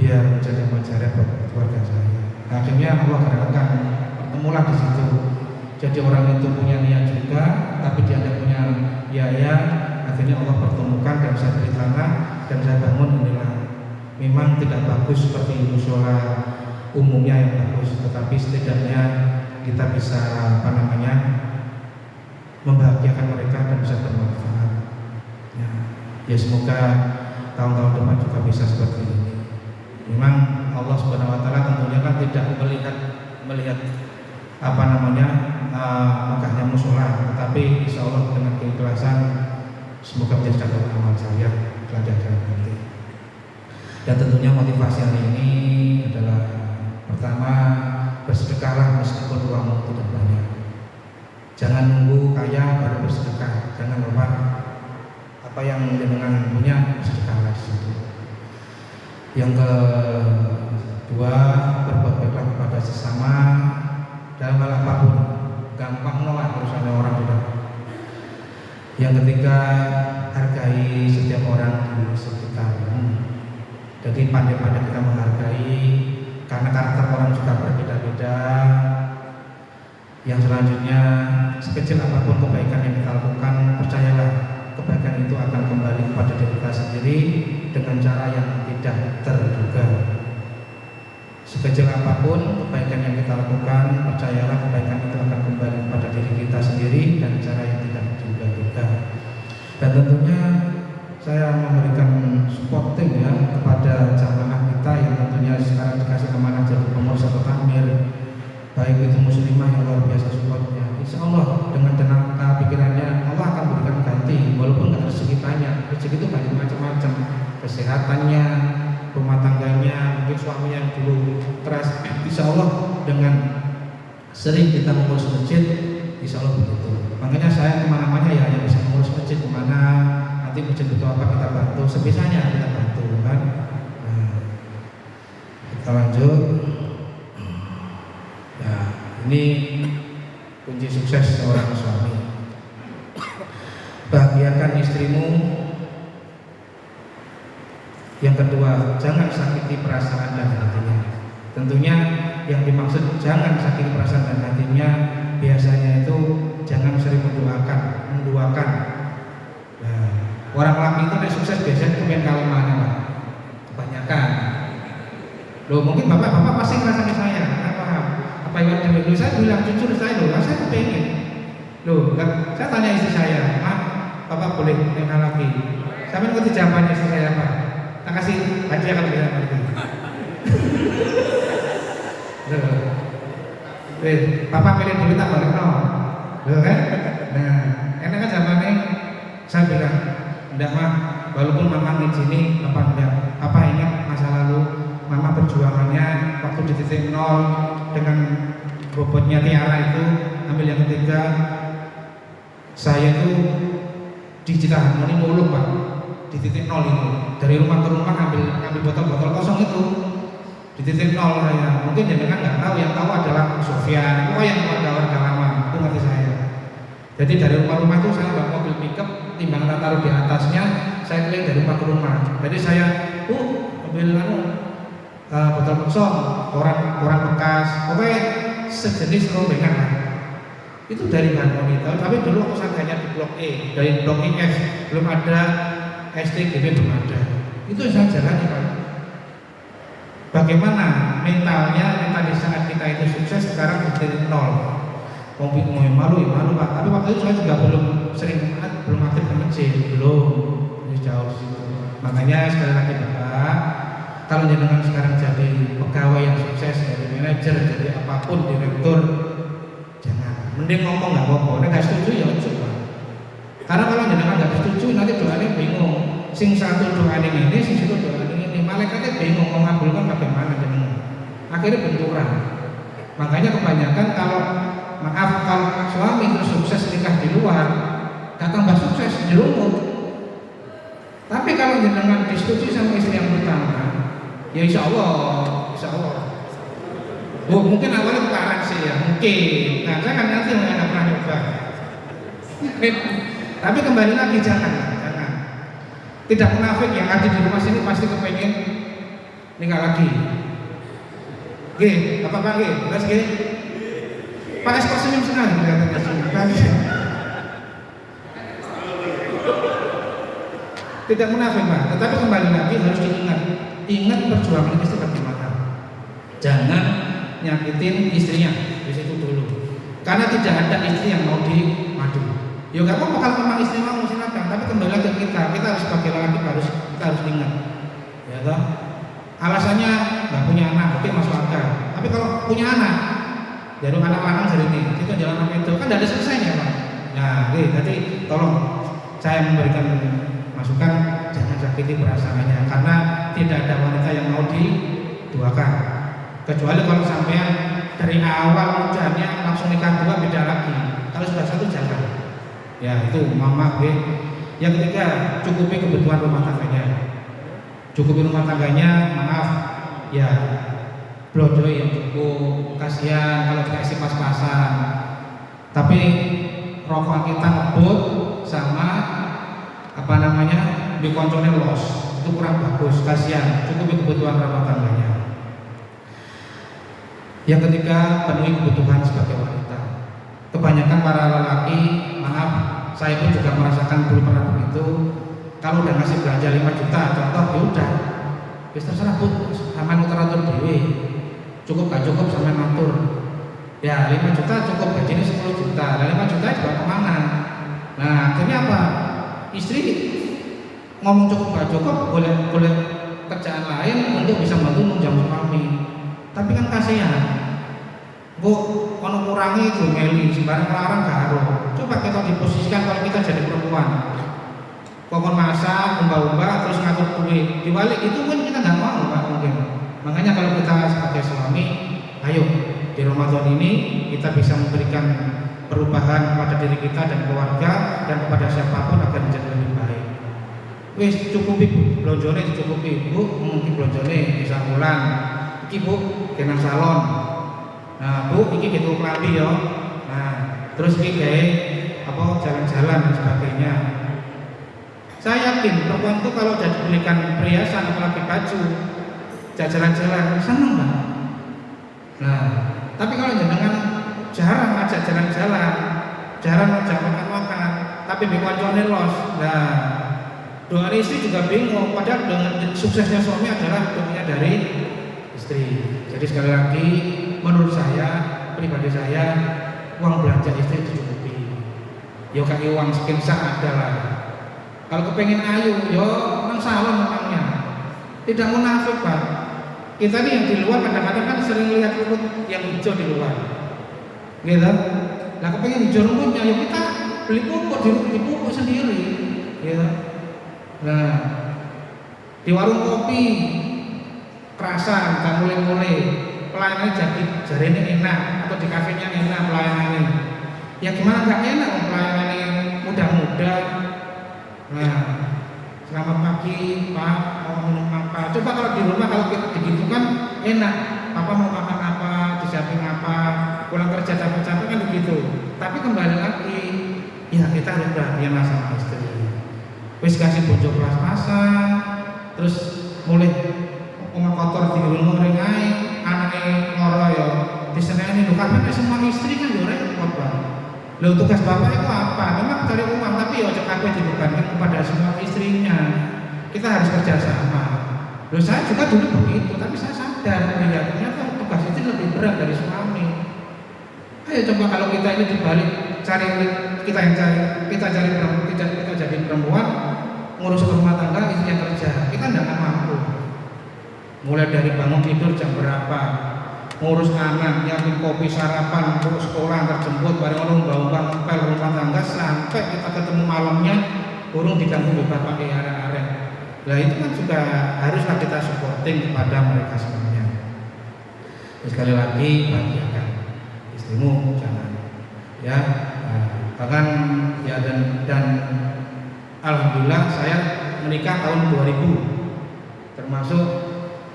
biar menjadi majarah buat keluarga saya. Akhirnya Allah katakan bertemulah di situ. Jadi orang itu punya niat juga, tapi dia tidak punya biaya. Akhirnya Allah pertemukan dan saya beri tanah dan saya bangun inilah. Memang tidak bagus seperti musola umumnya yang bagus, tetapi setidaknya kita bisa membahagiakan mereka dan bisa bermanfaat. Ya semoga tahun-tahun depan juga bisa seperti ini. Memang Allah Subhanahu Wa Taala tentunya kan tidak melihat megahnya musola, tetapi insya Allah dengan keikhlasan semoga menjadi catatan amal saya kelak nanti. Dan tentunya motivasi hari ini adalah pertama, bersedekahlah meskipun uangmu tidak banyak. Jangan nunggu kaya baru bersedekah. Jangan lupa apa yang dengan punya bersedekahlah di situ. Yang kedua, berbuat baiklah kepada sesama dalam hal apapun. Gampang nolak urusan orang juga. Yang ketiga, hargai setiap orang di sekitarmu. Jadi pandai-pandai kita menghargai, karena karakter orang juga berbeda-beda. Yang selanjutnya, sekecil apapun kebaikan yang kita lakukan, percayalah kebaikan itu akan kembali kepada diri kita sendiri dengan cara yang tidak terduga. Sekecil apapun kebaikan yang kita lakukan, percayalah kebaikan itu akan kembali kepada diri kita sendiri dan cara yang tidak terduga. Dan tentunya saya memberikan supporting ya kepada jamaah kita yang tentunya sekarang dikasih amanah jadi pengurus atau takmir, baik itu muslimah yang luar biasa supportnya. Insya Allah dengan tenaga pikirannya Allah akan berikan ganti, walaupun nggak rezeki banyak. Rezeki itu banyak macam-macam, kesehatannya, rumah tangganya, mungkin suaminya yang dulu keras. Insya Allah dengan sering kita mengurus masjid, insya Allah begitu. Makanya saya kemana-mana ya hanya bisa mengurus masjid kemana. Nanti masjid butuh apa kita bantu, sebisanya kita bantu kan. Nah, kita lanjut. Ya, ini kunci sukses seorang suami. Bahagiakan istrimu. Yang kedua, jangan sakiti perasaan dan hatinya. Tentunya yang dimaksud jangan sakiti perasaan dan hatinya biasanya itu jangan sering menduakan. Nah, orang laki itu yang sukses biasanya itu main kalau mana Pak? Kebanyakan. Loh mungkin bapak pasti ngerasain saya. Apa yang dulu saya bilang jujur saya saya kepengen. Loh, saya tanya istri saya, "Ma, bapak boleh main laki?" Saya ngerti jawabannya istri saya Pak. Tak kasih hadiah kalau bisa ngerti. Papa pilih dulu tak balik no. Loh kan? Nah, enak kan zamannya saya bilang, enggak mah, walaupun mama ngizini apa enggak, papa ingat masa lalu mama perjuangannya waktu di titik nol dengan bobotnya Tiara itu ambil yang ketiga. Saya itu di Cita Harmoni Muluk Pak, di titik nol itu, dari rumah ke rumah ngambil botol-botol kosong itu di titik nol saya. Mungkin jenengan nggak tahu, yang tahu adalah Sofyan, itu yang warga-warga lama, itu ngerti saya. Jadi dari rumah-rumah itu saya bawa mobil pickup, timbangan taruh di atasnya, saya keliling dari rumah ke rumah. Jadi saya, ambil botol kosong, koran bekas, pokoknya sejenis rombengan lah. Itu dari Harmoni. Tapi dulu aku sangkanya di Blok E, dari Blok EF belum ada, STGB belum ada. Itu yang saya jalani Pak. Bagaimana mentalnya di saat kita itu sukses sekarang menjadi nol. Mau malu Pak. Tapi waktu itu saya juga belum aktif ke masjid, belum jauh situ. Makanya sekali lagi Bapak, kalau jenengan sekarang jadi pegawai yang sukses, jadi manajer, jadi apapun, direktur, jangan. Mending ngomong nggak apa-apa. Nek nggak setuju ya coba. Karena kalau jenengan nggak setuju nanti doanya bingung. Sing satu doanya ini, sing satu doanya ini. Malaikatnya bingung mau ngabulkan bagaimana jenengan. Akhirnya benturan. Makanya kebanyakan kalau suami itu sukses nikah di luar, datang nggak sukses jerumut. Tapi kalau jenengan disetujui sama istri yang pertama, ya insya Allah. Mungkin awalnya tukaran sih ya, mungkin. Nah, saya kan nanti nggak pernah nyoba. Tapi kembali lagi jangan. Tidak munafik yang ada di rumah sini pasti kepengen nikah lagi. Apa Pak? Jelas G? Pak Esko senyum sekali kelihatannya. Tidak munafik Pak, tetapi kembali lagi harus ingat perjuangan istri bagaimana. Jangan nyakitin istrinya di situ dulu. Karena tidak ada istri yang mau dimadu. Ya nggak apa-apa kalau memang istri mau silakan, tapi kembali lagi kita harus sebagai laki kita harus ingat, ya toh. Alasannya nggak punya anak, oke masuk akal. Tapi kalau punya anak, jadi anak lanang hari ini, kita jalan apa itu kan tidak ada selesainya Pak. Nah, jadi tolong saya memberikan masukan, jangan sakiti perasaannya, karena tidak ada wanita yang mau diduakan. Kecuali kalau sampean dari awal mudanya langsung nikah dua, beda lagi. Kalau sudah satu jangan. Ya itu mama Yang ketiga, cukupi kebutuhan rumah tangganya. Cukupi rumah tangganya, maaf ya, blojo yang cukup, kasihan kalau dikasih pas-pasan. Tapi rokok kita ngebut sama dikonconnya los, itu kurang bagus, kasihan. Cukupi kebutuhan rumah tangganya. Yang ketiga, penuhi kebutuhan sebagai wanita. Kebanyakan para lelaki, maaf, saya pun juga merasakan dulu pernah begitu. Kalau udah ngasih belanja 5 juta, contoh, ya udah, bisa terserah Bu, sama nutur-nutur dewe. Cukup gak cukup sama ngatur. Ya 5 juta cukup, gajinya 10 juta. Dan 5 juta juga kemana? Nah akhirnya apa? Istri ngomong cukup gak cukup, boleh kerjaan lain untuk bisa bantu menunjang suami. Tapi kan kasihan, Bu, kalau kurangi itu meli, sembarang larang gak harus. Coba kita diposisikan kalau kita jadi perempuan, pokok masak, umba-umba, terus ngatur kue, dibalik itu pun kita nggak mau Pak mungkin. Makanya kalau kita sebagai suami, ayo di Ramadan ini kita bisa memberikan perubahan kepada diri kita dan keluarga dan kepada siapapun agar menjadi lebih baik. Wis cukupi Bu, blonjone cukupi Bu, mungkin blonjone bisa bulan. Iki Bu, kena salon. Nah Bu, iki gitu klambi yo. Nah, terus iki gawe apa jalan-jalan dan sebagainya. Saya yakin perempuan itu kalau udah dibelikan perhiasan apalagi baju, jalan-jalan seneng Pak. Nah, tapi kalau jenengan jarang ngajak jalan-jalan, jarang ngajak makan-makan, tapi bikin los. Nah, doa istri juga bingung. Padahal dengan suksesnya suami adalah doanya dari istri. Jadi sekali lagi, menurut saya, pribadi saya, uang belanja istri dicukupi. Yo kayak uang sekian adalah. Kalau kepengen ayu, yo nang salon memangnya. Tidak munafik Pak. Kita nih yang di luar kadang-kadang kan sering lihat rumput yang hijau di luar, gitu. Nah kepengen hijau rumputnya, yo kita beli pupuk di pupuk sendiri, gitu. Nah di warung kopi kerasan, tak mulai-mulai pelayanannya jadi ini enak, atau di kafenya enak pelayanannya. Ya gimana nggak enak pelayanannya muda-muda. Nah, selamat pagi Pak, mau minum apa? Coba kalau di rumah kalau kita begitu kan enak. Papa mau makan apa, disiapin apa, pulang kerja capek-capek kan begitu. Tapi kembali lagi, ya kita harus perhatian sama istri. Wis kasih bojo pas-pasan, terus mulai omah kotor dirulung ringai, anaknya ngoro ya diseneni lho, karena semua istri kan yo repot Pak. Lho tugas bapak itu apa? Memang cari uang, tapi ya ojo kabeh dibebankan kepada semua istrinya. Kita harus kerjasama. Lho saya juga dulu begitu, tapi saya sadar ya ternyata tugas istri lebih berat dari suami. Ayo coba kalau kita ini dibalik cari kita jadi perempuan ngurus rumah tangga, istrinya kerja, kita tidak akan mampu. Mulai dari bangun tidur jam berapa, ngurus anak, nyiapin kopi sarapan, ngurus sekolah, terjemput, bareng bau-bau ngepel rumah tangga sampai kita ketemu malamnya burung diganggu bebas pakai arek-arek. Nah itu kan juga haruslah kita supporting kepada mereka semuanya. Sekali lagi bahagiakan istrimu, jangan ya. Bahkan ya dan alhamdulillah saya menikah tahun 2000, termasuk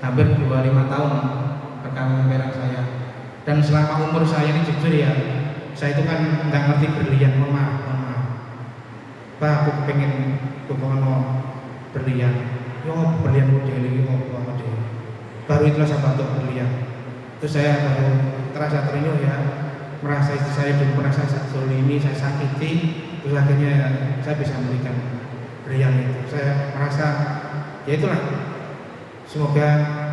hampir 25 tahun rekaman merah saya. Dan selama umur saya ini jujur ya, saya itu kan nggak ngerti berlian, mama. Pak aku pengen berlian, yo berlian model ini model. Baru itulah saya bantu berlian. Terus saya baru terasa terenyuh ya, merasa istri saya dulu pernah saya zolimi, saya sakiti, terus akhirnya saya bisa memberikan berlian itu. Saya merasa ya itulah. Semoga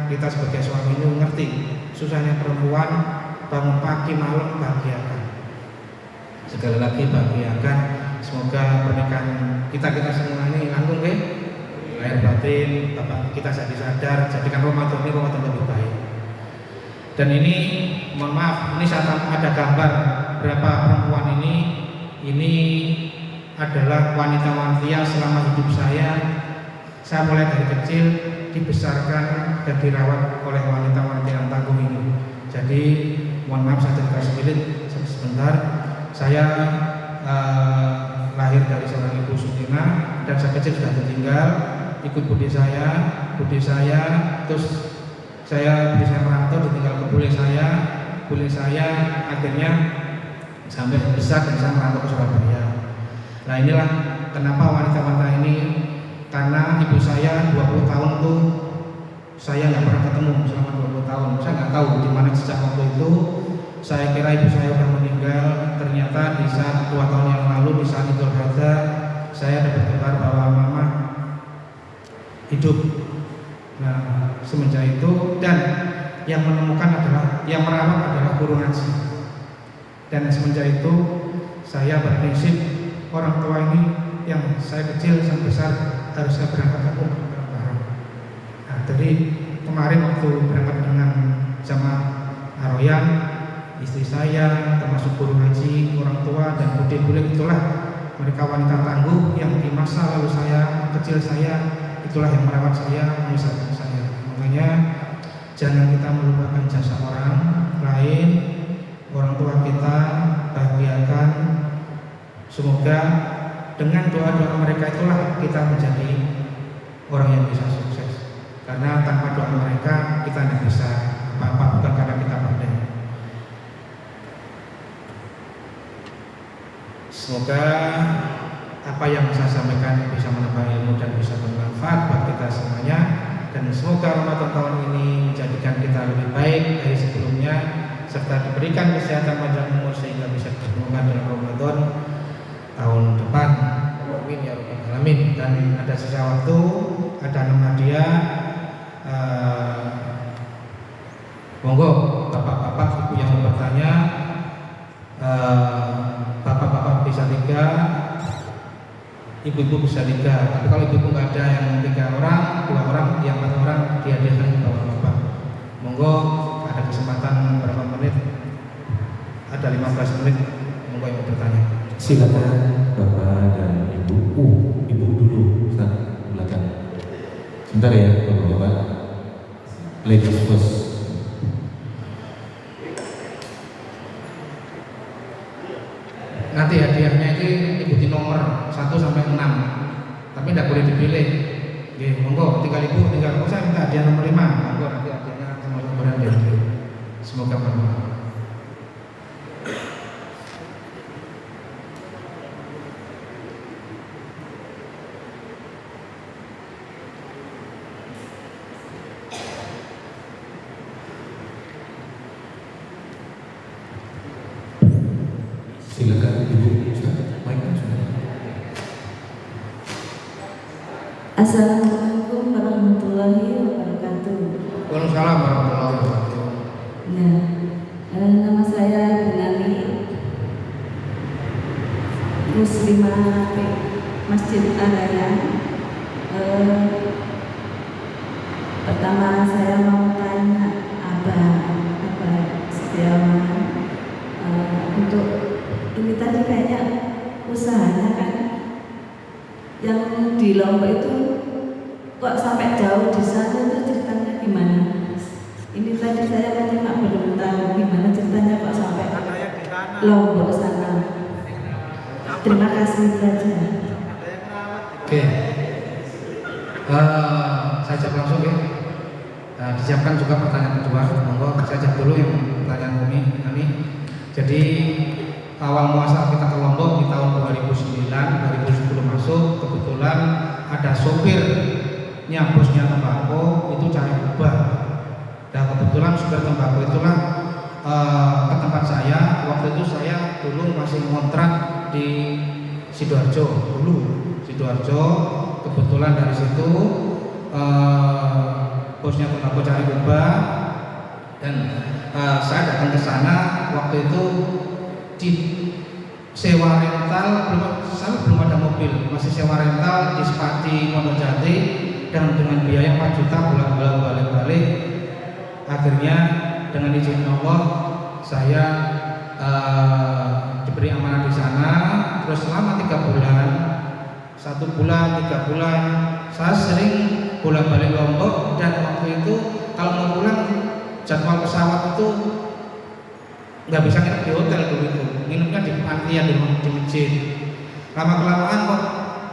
kita sebagai suami ini mengerti susahnya perempuan, bangun pagi malam bahagiakan. Sekali lagi bahagiakan. Semoga pernikahan kita semua ini langsung lahir batin, Bapak kita jadi sadar, jadikan Ramadan ini lebih baik. Dan ini mohon maaf, ini saat ada gambar berapa perempuan ini adalah wanita-wanita yang selama hidup saya mulai dari kecil dibesarkan dan dirawat oleh wanita-wanita yang tangguh ini. Jadi mohon maaf saya cerita sebentar. Saya lahir dari seorang ibu Sutina dan saya kecil sudah tertinggal, ikut budi saya, terus budi saya merantau, ditinggal ke bule saya akhirnya sampai besar dan saya merantau ke Surabaya. Nah inilah kenapa wanita-wanita ini, karena ibu saya 20 tahun tuh saya nggak pernah ketemu selama 20 tahun. Saya nggak tahu di mana sejak waktu itu. Saya kira ibu saya sudah meninggal. Ternyata di saat 2 tahun yang lalu di saat Idul Adha saya dapat kabar bahwa mama hidup. Nah semenjak itu dan yang merawat adalah guru ngaji. Dan semenjak itu saya berprinsip orang tua ini yang saya kecil sampai besar harus saya berangkat ke bareng. Nah, jadi kemarin waktu berangkat dengan jamaah Aroyan, istri saya termasuk guru ngaji, orang tua dan bude-bude itulah mereka wanita tangguh yang di masa lalu saya kecil itulah yang merawat saya, membesarkan saya. Makanya jangan kita melupakan jasa orang lain, orang tua kita bahagiakan. Semoga dengan doa-doa mereka itulah kita menjadi orang yang bisa sukses. Karena tanpa doa mereka kita tidak bisa apa-apa, bukan karena kita pandai. Semoga apa yang saya sampaikan bisa menambah ilmu dan bisa bermanfaat buat kita semuanya. Dan semoga Ramadan tahun ini menjadikan kita lebih baik dari sebelumnya, serta diberikan kesehatan panjang umur sehingga bisa bersemoga dalam Ramadan tahun depan. Amin ya rabbal alamin. Dan ada sisa waktu, ada 6 hadiah. Monggo bapak-bapak ibu yang bertanya, bapak-bapak bisa 3, ibu-ibu bisa 3. Tapi kalau ibu-ibu nggak ada yang 3 orang, 2 orang, yang 4 orang dihadiahkan ke bapak-bapak. Monggo ada kesempatan berapa menit? Ada 15 menit. Monggo yang bertanya. Silakan Bapak dan Ibu. Ibu dulu, Ustaz, belakang. Sebentar ya, Bapak-bapak. Ladies first. Nanti hadiahnya itu ikuti nomor 1 sampai 6. tapi tidak boleh dipilih. Oke, monggo 3.000 tinggal saya minta hadiah nomor 5. Monggo nanti hadiahnya sama kemudian diambil. Semoga bermanfaat. Silakan Ibu Ustaz, mic-nya sudah. Assalamualaikum warahmatullahi wabarakatuh. Waalaikumsalam warahmatullahi wabarakatuh. Nah, nama saya Bunani, Muslimah Masjid Al-Rayyan. Pertama saya mau tanya Abah Setiawan, untuk ini tadi kayaknya usahanya kan yang di Lombok itu kok sampai jauh di sana itu ceritanya gimana? Ini tadi saya menyimak belum tahu gimana ceritanya kok sampai Lombok sana. Terima kasih saja. Oke, saya jawab langsung ya. Disiapkan juga pertanyaan kedua. Monggo saya jawab dulu yang pertanyaan ini. Jadi awal muasal kita ke Lombok di tahun 2009, 2010 masuk, kebetulan ada sopirnya bosnya tembakau itu cari ubah. Dan kebetulan supir tembakau itulah ke tempat saya. Waktu itu saya dulu masih ngontrak di Sidoarjo dulu. Sidoarjo, kebetulan dari situ bosnya tembakau cari ubah dan saya datang ke sana. Waktu itu di sewa rental, belum ada mobil, masih sewa rental di Sepati Monojati dan dengan biaya 4 juta bulan-bulan balik-balik. Akhirnya dengan izin Allah saya diberi amanah di sana. Terus selama 3 bulan, 1 bulan, 3 bulan, saya sering bolak-balik Lombok. Dan waktu itu kalau mau pulang jadwal pesawat itu nggak bisa nginep di hotel dulu itu, nginepnya di pantian di masjid. Lama-kelamaan kok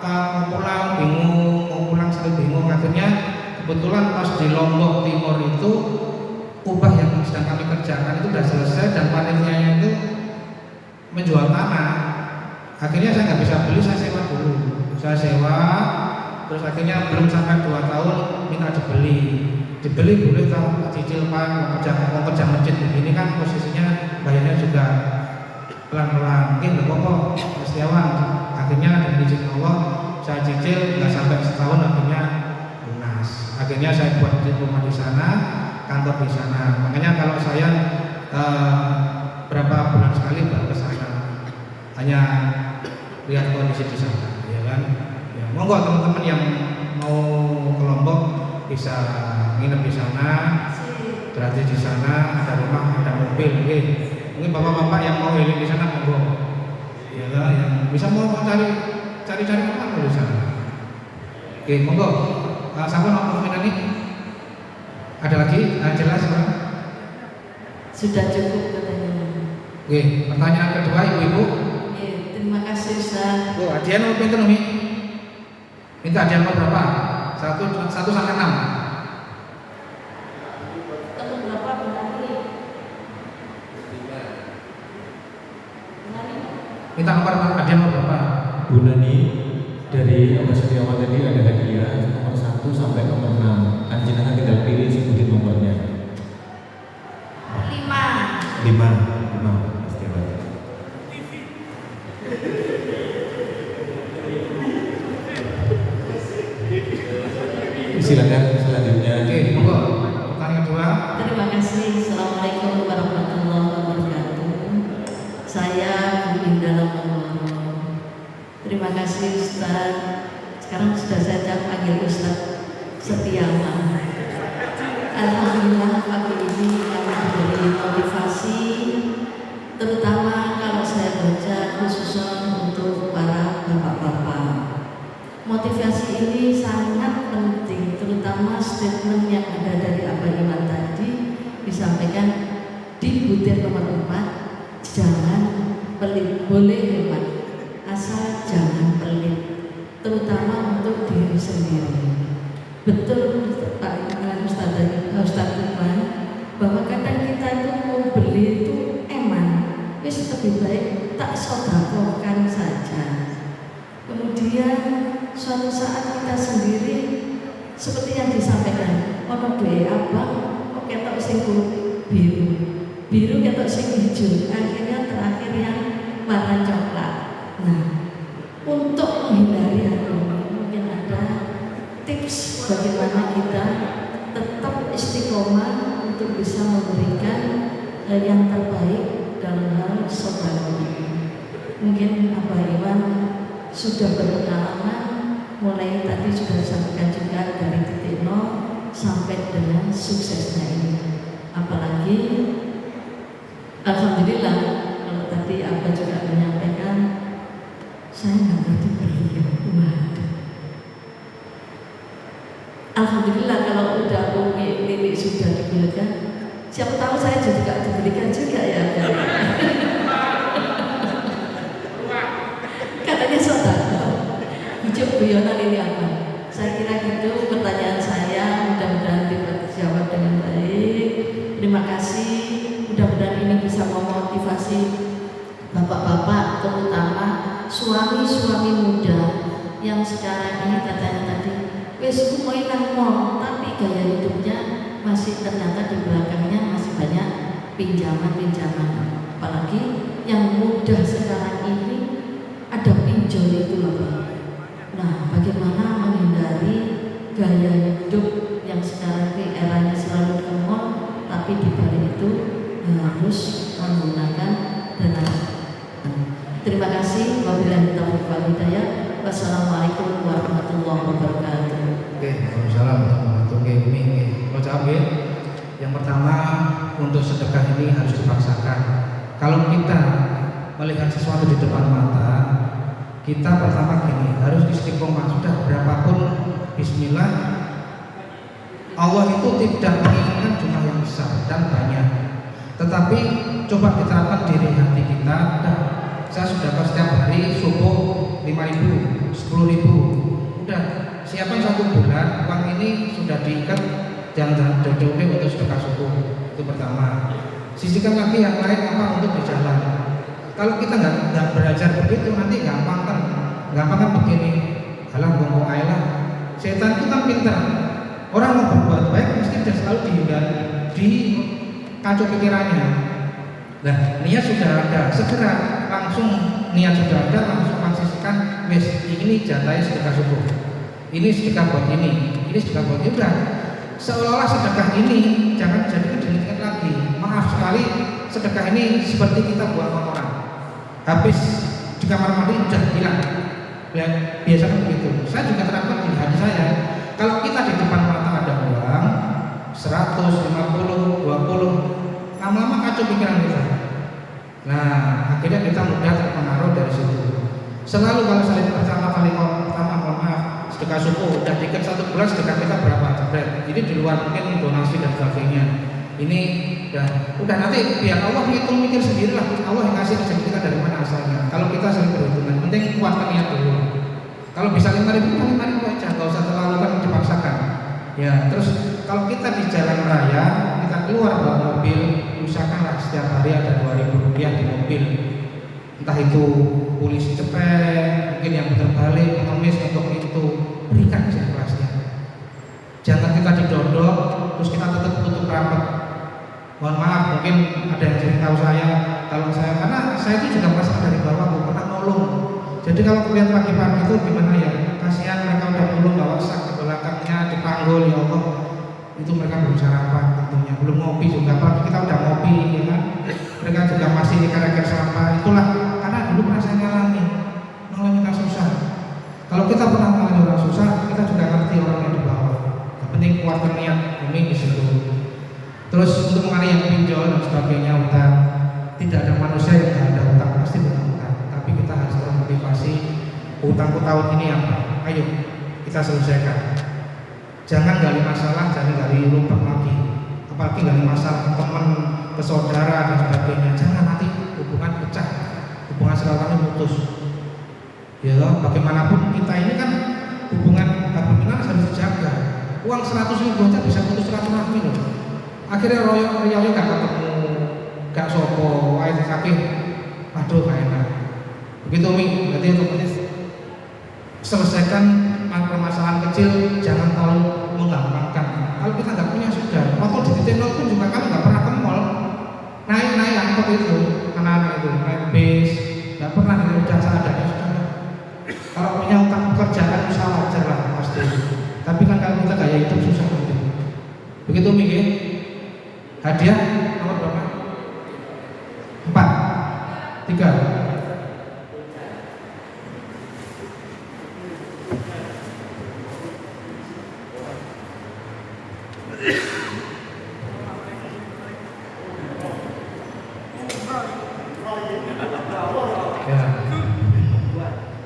mau pulang bingung, mau pulang sering bingung. Akhirnya kebetulan pas di Lombok Timur itu ubah yang sedang kami kerjakan itu sudah selesai dan panitianya itu menjual tanah. Akhirnya saya nggak bisa beli, saya sewa dulu. Saya sewa, terus akhirnya belum sampai 2 tahun minta dibeli boleh tahu cicil Pak, mau kerja masjid begini kan posisinya bayarnya juga pelan-pelan. Mungkin nggak apa-apa Mas Setiawan. Akhirnya dengan izin Allah saya cicil nggak sampai setahun, akhirnya lunas. Akhirnya saya buat rumah di sana, kantor di sana. Makanya kalau saya berapa bulan sekali baru ke sana, hanya lihat kondisi di sana, ya kan? Ya, monggo teman-teman yang mau ke Lombok bisa nginep di sana, gratis di sana, ada rumah, ada mobil. Oke. Mungkin bapak-bapak yang mau healing di sana monggo, ya kan? Yang bisa mau cari apa di sana. Oke, monggo. Siapa mau ini? Ada lagi? Jelas Pak? Sudah cukup katanya. Oke, pertanyaan kedua ibu-ibu. Terima kasih Ustaz. Hadiah nomor pinter Umi. Minta hadiah nomor berapa? 1 sampai 6. Nomor berapa Bunani? Minta nomor hadiah nomor berapa? Bu Nani dari Abah Setiawan tadi ada hadiah nomor 1 sampai nomor 6. Anjingan tinggal pilih sebutin nomornya. 5. 5 Setiawan. Silakan selanjutnya. Oke, monggo. Pertanyaan kedua. Terima kasih. Assalamualaikum warahmatullahi wabarakatuh. Saya Bunda Lombok. Terima kasih Ustaz. Sekarang sudah saya panggil Ustaz Setiawan. Alhamdulillah pagi ini kami diberi motivasi, terutama kalau saya baca khususnya untuk para bapak-bapak. Motivasi ini sangat penting, terutama statement yang ada dari Abah Iman tadi disampaikan di butir nomor 4, jangan pelit, boleh hemat, asal jangan pelit. terutama untuk diri sendiri. Betul Pak Ustadz Lukman, bahwa kadang kita itu mau beli itu wis lebih baik tak sodakohkan saja. Kemudian suatu saat kita sendiri seperti yang disampaikan, ono duwe abang kok ketok sing biru ketok sing hijau, akhirnya terakhir yang warna coklat. Nah, untuk menghindari hal ini mungkin ada tips bagaimana kita tetap istiqomah untuk bisa memberikan yang terbaik dalam hal sedekah ini. Mungkin Abah Iwan sudah berpengalaman, mulai tadi sudah disampaikan juga dari titik nol sampai dengan suksesnya ini. Apalagi alhamdulillah, kalau tadi Abah juga menyampaikan, saya nggak ngerti beliau. Waduh. Alhamdulillah kalau udah ini sudah diberikan, siapa tahu saya juga diberikan juga ya. Katanya saudara, hijau guyonan ini apa? Saya kira gitu pertanyaan saya, mudah-mudahan dijawab dengan baik. Terima kasih, mudah-mudahan ini bisa memotivasi bapak-bapak, terutama suami-suami muda yang sekarang ini katanya tadi, wes mau nang tapi gaya hidupnya masih ternyata di belakangnya masih banyak pinjaman. Apalagi yang mudah sekarang ini ada pinjol itu loh Pak. Nah, bagaimana menghindari gaya hidup yang sekarang ini eranya selalu ke mall, tapi di balik itu harus menggunakan dana. Terima kasih. Wabillahi taufiq wal hidayah. Wassalamualaikum warahmatullahi wabarakatuh. Oke, waalaikumsalam warahmatullahi wabarakatuh. Yang pertama, untuk sedekah ini harus dipaksakan. Kalau kita melihat sesuatu di depan mata, kita pertama gini, harus istiqomah. Sudah berapapun bismillah. Allah itu tidak menginginkan jumlah yang besar dan banyak, tetapi coba diterapkan diri hati kita. Saya sudah setiap hari subuh 5.000, 10.000. Udah siapkan 1 bulan, uang ini sudah diikat, jangan jodoh untuk sedekah subuh. Itu pertama. Sisihkan lagi yang lain apa untuk di jalan. Kalau kita nggak belajar begitu, nanti gampang kan begini. Halah bongkong ayolah. Setan itu kan pintar. Orang mau berbuat baik mesti dia selalu dihindari, di kacau pikirannya. Nah, niat sudah ada, segera langsung niat sudah ada, langsung sisihkan. Wes ini jatahnya sedekah subuh. Ini sedekah buat ini sedekah buat itu. Seolah-olah sedekah ini jangan jadikan dilihat lagi. Maaf sekali, sedekah ini seperti kita buang kotoran. Habis di kamar mandi udah hilang. Ya, biasanya begitu. Saya juga terapkan di hati saya. Kalau kita di depan mata ada uang 150, 20, lama-lama kacau pikiran kita. Nah, akhirnya kita mudah terpengaruh dari situ. Selalu kalau saya pertama mohon maaf, sedekah subuh udah diikat 1 bulan, sedekah kita berapa jebret. Jadi di luar mungkin donasi dan sebagainya. Ini udah nanti biar Allah ngitung mikir sendiri lah. Allah yang kasih rezeki kita dari mana asalnya. Kalau kita sering berhitungan, penting kuatkan niat dulu. Kalau bisa 5.000 aja, nggak usah terlalu kan dipaksakan. Ya, terus kalau kita di jalan raya, kita keluar bawa mobil, usahakanlah setiap hari ada 2.000 rupiah di mobil. Entah itu polisi cepet, mungkin yang putar balik, pengemis untuk itu, berikan seikhlasnya. Jangan kita didodok, terus kita tetap tutup rapat. Mohon maaf, mungkin ada yang cerita saya, karena saya itu juga merasa dari bawah, pernah nolong. Jadi kalau kalian pagi-pagi itu gimana ya? Kasihan mereka udah nolong bawa sak ke belakangnya dipanggul, ya Allah. Itu mereka belum sarapan tentunya, belum ngopi juga. Apalagi kita udah ngopi, ya kan? Mereka juga masih dikejar sampah. Itulah karena dulu pernah saya ngalami kasus susah. Kalau kita pernah mengalami orang susah, kita juga ngerti orang yang di bawah. Yang penting kuatkan niat ini di situ. Terus untuk mengenai yang pinjol dan sebagainya, utang, tidak ada manusia yang tidak ada utang, pasti punya utang. Tapi kita harus termotivasi, utangku tahun ini apa? Ayo kita selesaikan. Jangan gali masalah, jangan gali lupa lagi. Apalagi gali masalah ke teman, ke saudara dan sebagainya. Jangan nanti hubungan pecah, hubungan silaturahmi putus. Ya, bagaimanapun kita ini kan Uang 100.000 aja bisa putus silaturahmi loh. Akhirnya royok gak ketemu, gak sopo, wae sakit. Aduh gak enak. Begitu Mi, berarti otomatis selesaikan permasalahan kecil, jangan terlalu menggampangkan. Kalau kita nggak punya sudah, waktu di titik nol pun juga kami nggak pernah ke mall, naik angkot itu, anak-anak itu naik bis, nggak pernah udah seadanya sudah. Kalau punya utang pekerjaan usaha wajar lah pasti. Tapi kan kalau kita gaya hidup susah nanti. Begitu Mi, hadiah nomor berapa? 4, 3.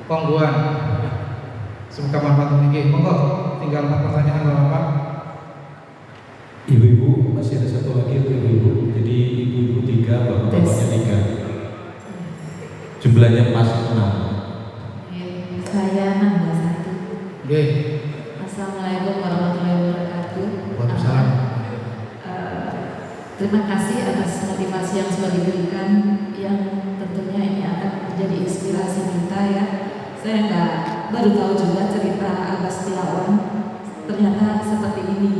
Pongguan, semoga manfaat tinggi. Monggo, tinggal 4 pertanyaan Bapak. Ibu-ibu masih ada satu lagi untuk ibu-ibu. Jadi ibu-ibu 3, bapak-bapaknya 3. Jumlahnya pas 6. Saya nambah 1. Oke. Assalamualaikum warahmatullahi wabarakatuh. Waalaikumsalam. Terima kasih atas motivasi yang sudah diberikan, yang tentunya ini akan menjadi inspirasi kita ya. Saya baru tahu juga cerita Abah Setiawan, ternyata seperti ini.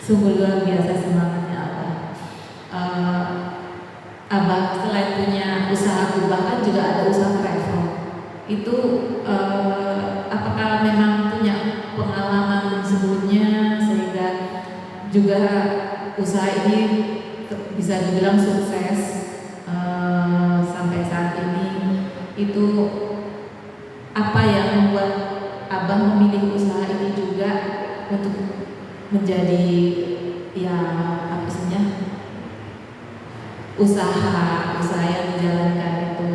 Sungguh luar biasa semangatnya Abah. Abah selain punya usaha kubah kan juga ada usaha travel. Itu apakah memang punya pengalaman sebelumnya sehingga juga usaha ini bisa dibilang sukses sampai saat ini? Itu apa yang membuat Abah memilih usaha ini juga untuk menjadi ya apa istilahnya usaha yang dijalankan itu?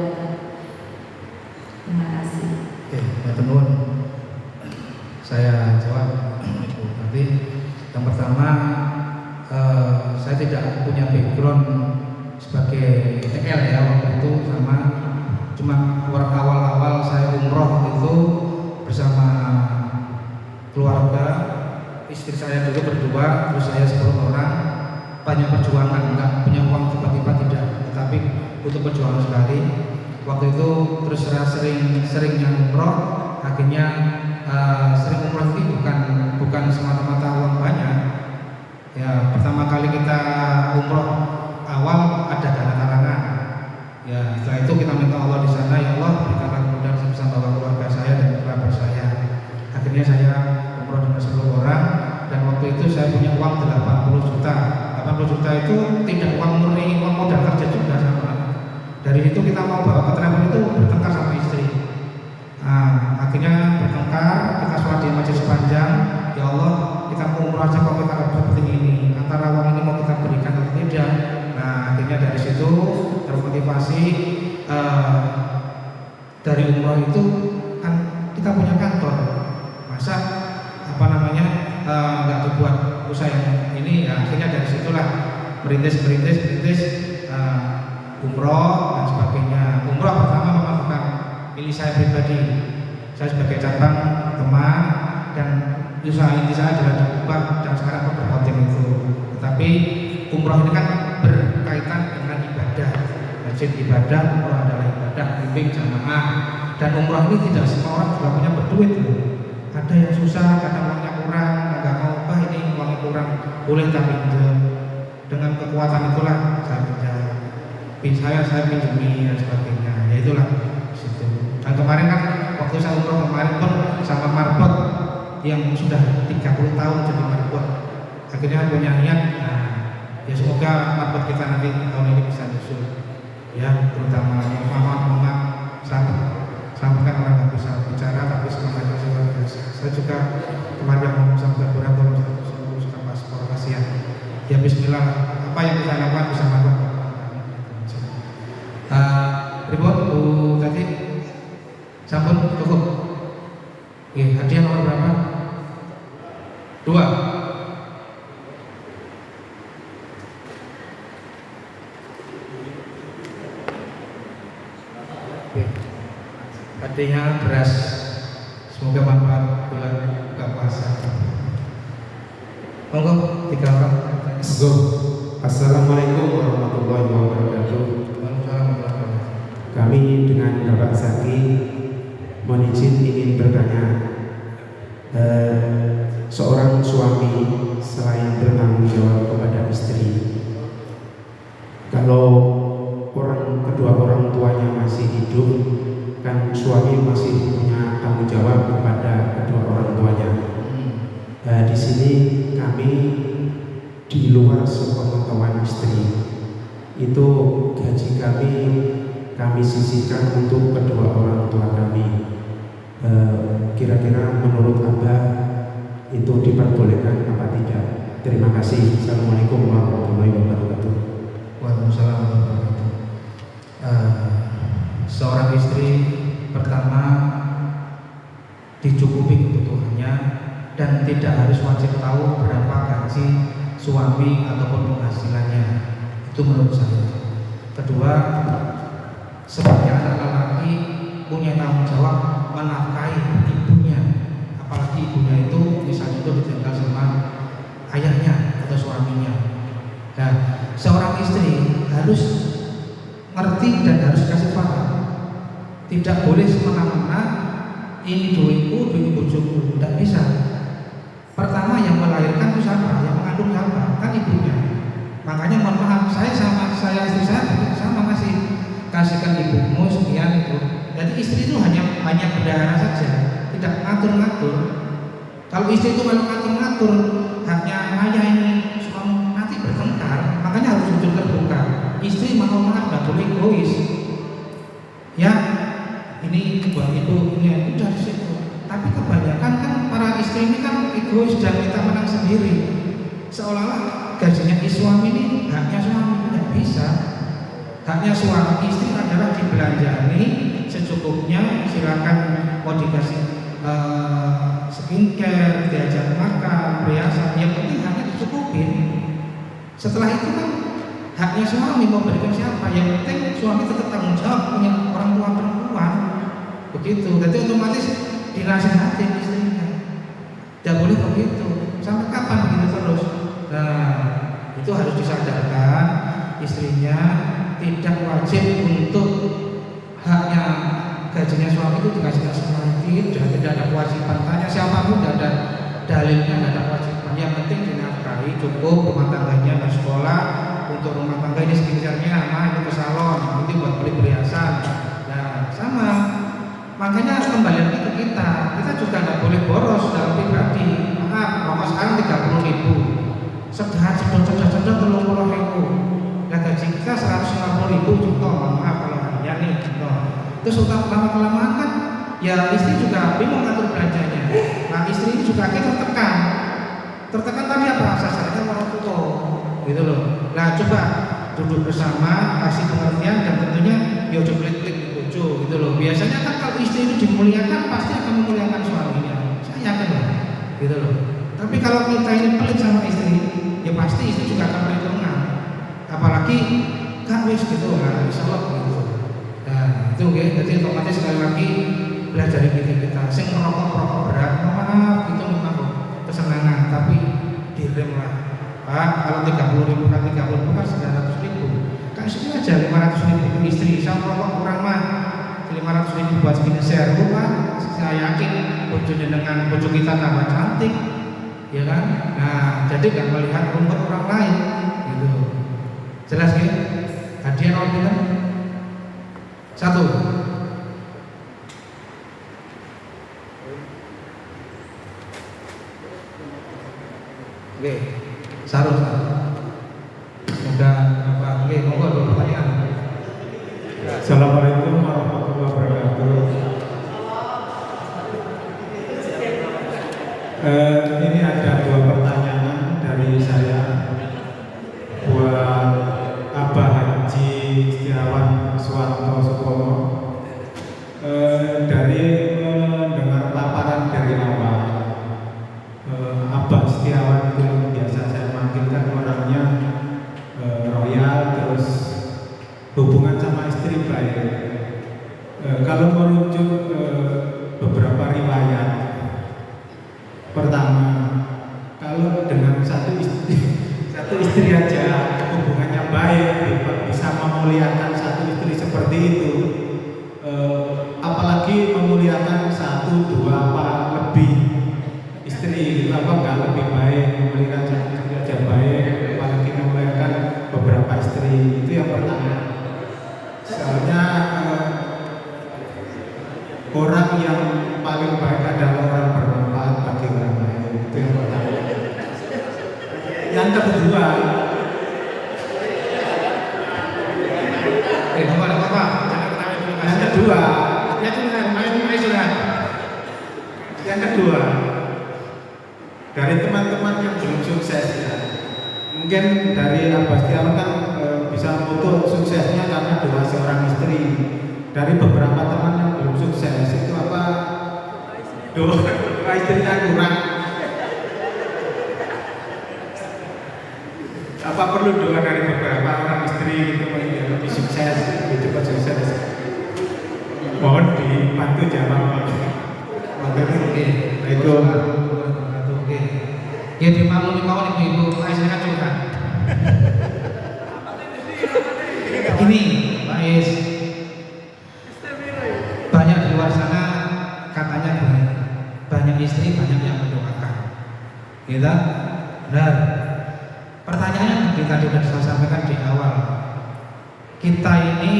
Terima kasih. Oke, matur nuwun. Saya jawab Ibu. Nanti yang pertama, saya tidak punya background sebagai TL ya waktu itu, sama cuma awal-awal saya umroh itu bersama keluarga, istri saya dulu berdua, terus saya 10 orang. Banyak perjuangan, nggak punya uang tiba-tiba tidak, tetapi butuh perjuangan sekali. Waktu itu terus saya sering yang umroh, akhirnya sering umroh ini bukan semata-mata uang banyak. Ya, pertama kali kita umroh awal ada dana talangan. Ya, setelah itu kita minta Allah di sana, ya Allah berikanlah kemudahan saya bisa bawa keluarga saya dan kerabat saya. Akhirnya saya umroh dengan 10 orang, dan waktu itu saya punya uang 80 juta. 80 juta itu tidak uang murni, uang modal kerja juga sama. Dari itu kita mau bawa ke travel itu bertengkar sama istri. Akhirnya bertengkar, kita sholat di masjid sepanjang. Ya Allah, kita mau umroh aja kok kita seperti ini. Antara uang ini mau kita berikan atau tidak. Nah, akhirnya dari situ termotivasi. Dari umroh itu kan kita punya kantor. Masa nggak dibuat usaha yang ini? Ya, akhirnya dari situlah merintis umroh dan sebagainya. Umroh pertama memang bukan milik saya pribadi. Saya sebagai cabang teman, dan usaha inti saya adalah di Kubah dan sekarang berkonten itu. Tetapi umroh ini kan berkaitan dengan ibadah. Wajib ibadah, umroh adalah ibadah, bimbing jamaah. Dan umroh ini tidak semua orang juga punya berduit loh. Ada yang susah, kadang uangnya kurang, nggak mau, ini uangnya kurang, boleh tak pinjam. Dengan kekuatan itulah saya pinjam. Saya pinjami dan sebagainya. Ya itulah situ. Dan kemarin kan waktu saya umroh kemarin pun sama marbot yang sudah 30 tahun jadi marbot. Akhirnya punya niat. Ya semoga marbot kita nanti tahun ini bisa nyusul. Ya, terutama mama sampaikan orang nggak bisa bicara, tapi semangatnya luar biasa. Saya juga kemarin yang ngomong sama kurator suka paspor, kasihan. Ya Bismillah, apa yang kita lakukan bisa melakukan. Ribut Bu tadi sampun cukup. Hadiah nomor berapa? 2. Hadiahnya beras. Semoga manfaat bulan buka puasa. Monggo 3 orang. Monggo. Assalamualaikum warahmatullahi wabarakatuh. Waalaikumsalam warahmatullahi wabarakatuh. Kami dengan Bapak Zaki mohon izin ingin bertanya, seorang suami selain bertanggung jawab kepada istri, kalau kedua orang tuanya masih hidup, kan suami masih punya tanggung jawab kepada kedua orang tuanya. Di sini kami di luar sepengetahuan istri, itu gaji kami sisihkan untuk kedua orang tua kami. Kira-kira menurut Anda itu diperbolehkan apa tidak? Terima kasih. Assalamualaikum warahmatullahi wabarakatuh. Waalaikumsalam warahmatullahi wabarakatuh. Seorang istri pertama dicukupi kebutuhannya dan tidak harus wajib tahu berapa gaji suami ataupun penghasilannya. Itu menurut saya. Kedua, sebagai anak lelaki punya tanggung jawab menafkahi ibunya, apalagi ibunya itu misalnya itu ditinggal sama ayahnya atau suaminya. Nah, seorang istri harus ngerti dan harus kasih paham. Tidak boleh semena-mena ini duitku, duit bojoku, tidak bisa. Pertama yang melahirkan itu siapa? Yang mengandung siapa? Kan ibunya. Makanya mohon maaf, saya istri saya sama kasihkan ibumu sekian itu. Jadi istri itu hanya bendahara saja, tidak ngatur-ngatur. Kalau istri itu kalau ngatur-ngatur, haknya ayah ini suami nanti bertengkar, makanya harus jujur terbuka. Istri mau maaf nggak boleh egois. Ya, ini buat ibu ini udah di situ. Tapi kebanyakan kan para istri ini kan egois dan minta menang sendiri. Seolah-olah gajinya suami ini haknya suami, tidak bisa. Haknya suami istri adalah dibelanjani secukupnya, silakan mau dikasih skincare, diajak makan, perhiasan, yang penting haknya dicukupin. Setelah itu kan haknya suami mau berikan siapa, yang penting suami tetap tanggung jawab punya orang tua perempuan. Begitu, jadi otomatis dinasihatin istrinya. Tidak boleh begitu. Sampai kapan begitu terus? Nah, itu harus disadarkan istrinya tidak wajib untuk haknya gajinya suami itu dikasih lagi, dan tidak ada kewajiban. Tanya siapapun tidak ada dalilnya, tidak ada kewajiban. Yang penting dinafkahi cukup, rumah tangganya bersekolah, untuk rumah tangga ini skincare-nya, itu ke salon, itu buat beli perhiasan. Nah, sama. Makanya kembali lagi ke kita juga nggak boleh boros dalam pribadi. Maaf, rokok sekarang 30.000, sedang 30.000. Nah gaji kita 150.000 contoh, maaf kalau hanya nih contoh. Terus lama-kelamaan kan ya istri juga bingung ngatur belanjanya. Nah istri ini juga akhirnya tertekan tadi apa? Sasarannya orang tua gitu loh. Nah coba duduk bersama, kasih pengertian dan tentunya ya coba klik-klik bojo gitu loh. Biasanya kan kalau istri itu dimuliakan pasti akan memuliakan suaminya. Saya yakin loh, gitu loh. Tapi kalau kita ini pelit sama istri, ya pasti istri juga akan perhitungan. Apalagi kan wis gitu lah, insyaallah gitu. Nah itu oke. Jadi otomatis sekali lagi belajar dari kita. Sing merokok berat, maaf itu memang kesenangan, tapi direm lah. Pak, kalau 30.000 kan 30.000 kan 900.000. Kasih aja 500.000 istri, sama rokok kurang mah 500.000 buat skincare. Pak, saya yakin bojo dengan bojo kita tambah cantik, ya kan? Nah, jadi nggak melihat rumput orang lain, gitu. Jelas ya? Hadiah orang kita 1. Oke, Sarul. Semoga apa? Oke, monggo ada pertanyaan. Assalamualaikum warahmatullahi wabarakatuh. Ini ada 2 pertanyaan dari saya buat Abah Haji Setiawan Suwanto Supomo. Dari mendengar paparan dari awal, Abah Setiawan itu yang biasa saya manggilkan orangnya royal, terus hubungan sama istri baik. Kalau merujuk ke beberapa riwayat, pertama orang yang paling baik adalah orang bermanfaat bagi orang lain. Itu yang pertama. Yang kedua, Bapak, jangan ketahui dulu. yang kedua, Ya sudah. yang kedua, dari teman-teman yang belum sukses ya, mungkin dari Abastian kan bisa foto suksesnya karena doa seorang istri. Dari beberapa teman yang belum sukses itu apa, doa istrinya kurang. Apa perlu doa dari beberapa orang istri gitu biar lebih sukses, lebih cepat sukses? Mohon dibantu jawab. Oke. Itu Oke. Ya dimaklumi mawon ibu-ibu, saya kan curhat. Begini, Pak Is, banyak di luar sana katanya banyak istri banyak yang mendoakan. Kita benar. Pertanyaannya seperti tadi sudah saya sampaikan di awal, kita ini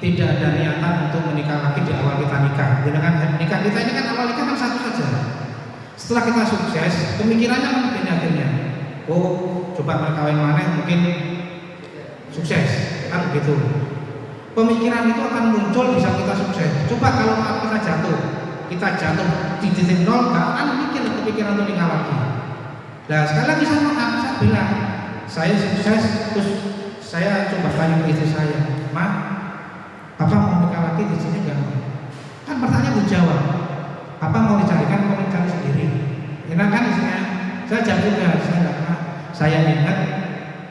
tidak ada niatan untuk menikah lagi di awal kita nikah. Dengan nikah kita ini kan awal nikah kan satu saja. Setelah kita sukses, pemikirannya mungkin akhirnya, oh coba berkawin mana mungkin sukses, kan begitu. Pemikiran itu akan muncul bisa kita sukses. Coba kalau kita jatuh di titik nol, nggak akan mikir kepikiran untuk nikah lagi. Nah sekali lagi saya bilang, saya sukses terus saya coba tanya ke istri saya, Ma, Papa mau nikah lagi di sini nggak? Kan pertanyaan dijawab, Papa mau dicarikan, mau mencari sendiri. Enak kan istrinya? Saya jawab juga, saya nggak pernah. Saya ingat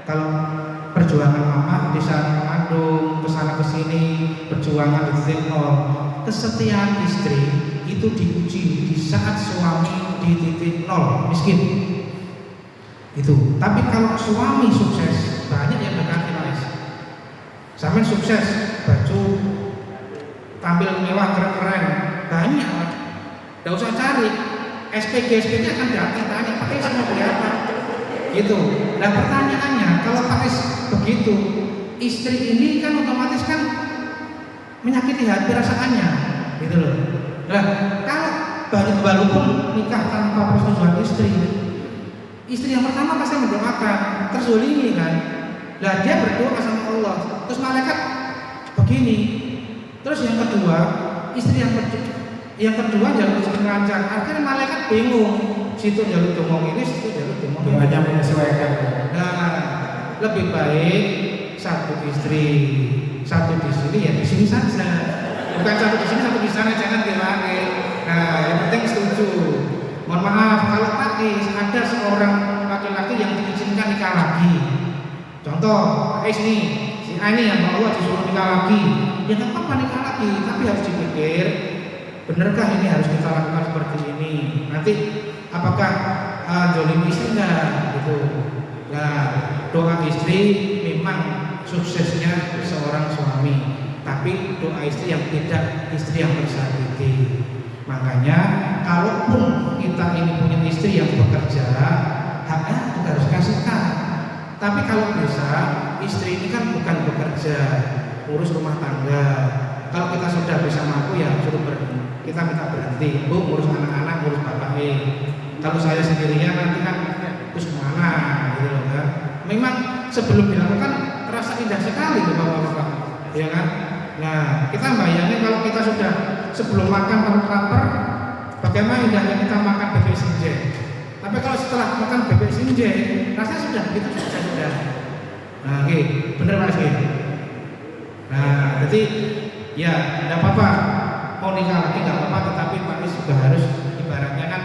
kalau perjuangan Mama di saat mengandung kesana kesini, perjuangan di titik nol, kesetiaan istri itu diuji di saat suami di titik nol miskin. Itu. Tapi kalau suami sukses, banyak yang dekati Mas. Sampai sukses, baju tampil mewah keren-keren, banyak. Gak usah cari, SPG akan datang tanya, Pak Is mau beli apa? Gitu. Nah pertanyaannya, kalau Pak Is begitu, istri ini kan otomatis kan menyakiti hati rasaannya, gitu loh. Nah kalau walaupun nikah tanpa persetujuan istri yang pertama pasti mendoakan, terzolimi kan. Nah dia berdoa sama Allah, terus malaikat begini. Terus yang kedua, istri yang kedua jalur istri lancar. Akhirnya malaikat bingung, situ jalur domong ini, situ jalur domong ini. hanya menyesuaikan. Nah lebih baik satu istri, satu di sini ya di sini saja. Bukan satu di sini, satu di sana, jangan dilangi. Nah yang penting setuju. Mohon maaf kalau Pak Is ada seorang laki-laki yang diizinkan nikah lagi. Contoh Pak Is nih, si A ini yang Allah disuruh nikah lagi. Ya nggak apa-apa nikah lagi, tapi harus dipikir, benarkah ini harus kita lakukan seperti ini? Nanti apakah jolim istri enggak gitu? Nah doa istri memang suksesnya seorang suami, tapi doa istri yang tidak istri yang tersakiti. Makanya kalaupun kita ini punya istri yang bekerja, haknya juga harus kasihkan. Tapi kalau bisa, istri ini kan bukan bekerja, urus rumah tangga. Kalau kita sudah bisa mampu ya suruh berhenti. Kita minta berhenti, Bu, ngurus anak-anak, ngurus bapak. Kalau saya sendirian nanti kan terus kemana gitu loh kan. Memang sebelum dilakukan terasa indah sekali loh bapak-bapak, ya kan. Nah kita bayangin kalau kita sudah sebelum makan lapar, bagaimana indahnya kita makan bebek sinjai. Tapi kalau setelah makan bebek sinjai, rasanya sudah begitu sudah. Nah, oke, bener Mas. Nah, jadi ya tidak apa-apa mau nikah lagi nggak apa-apa, tetapi Pak Is juga harus ibaratnya kan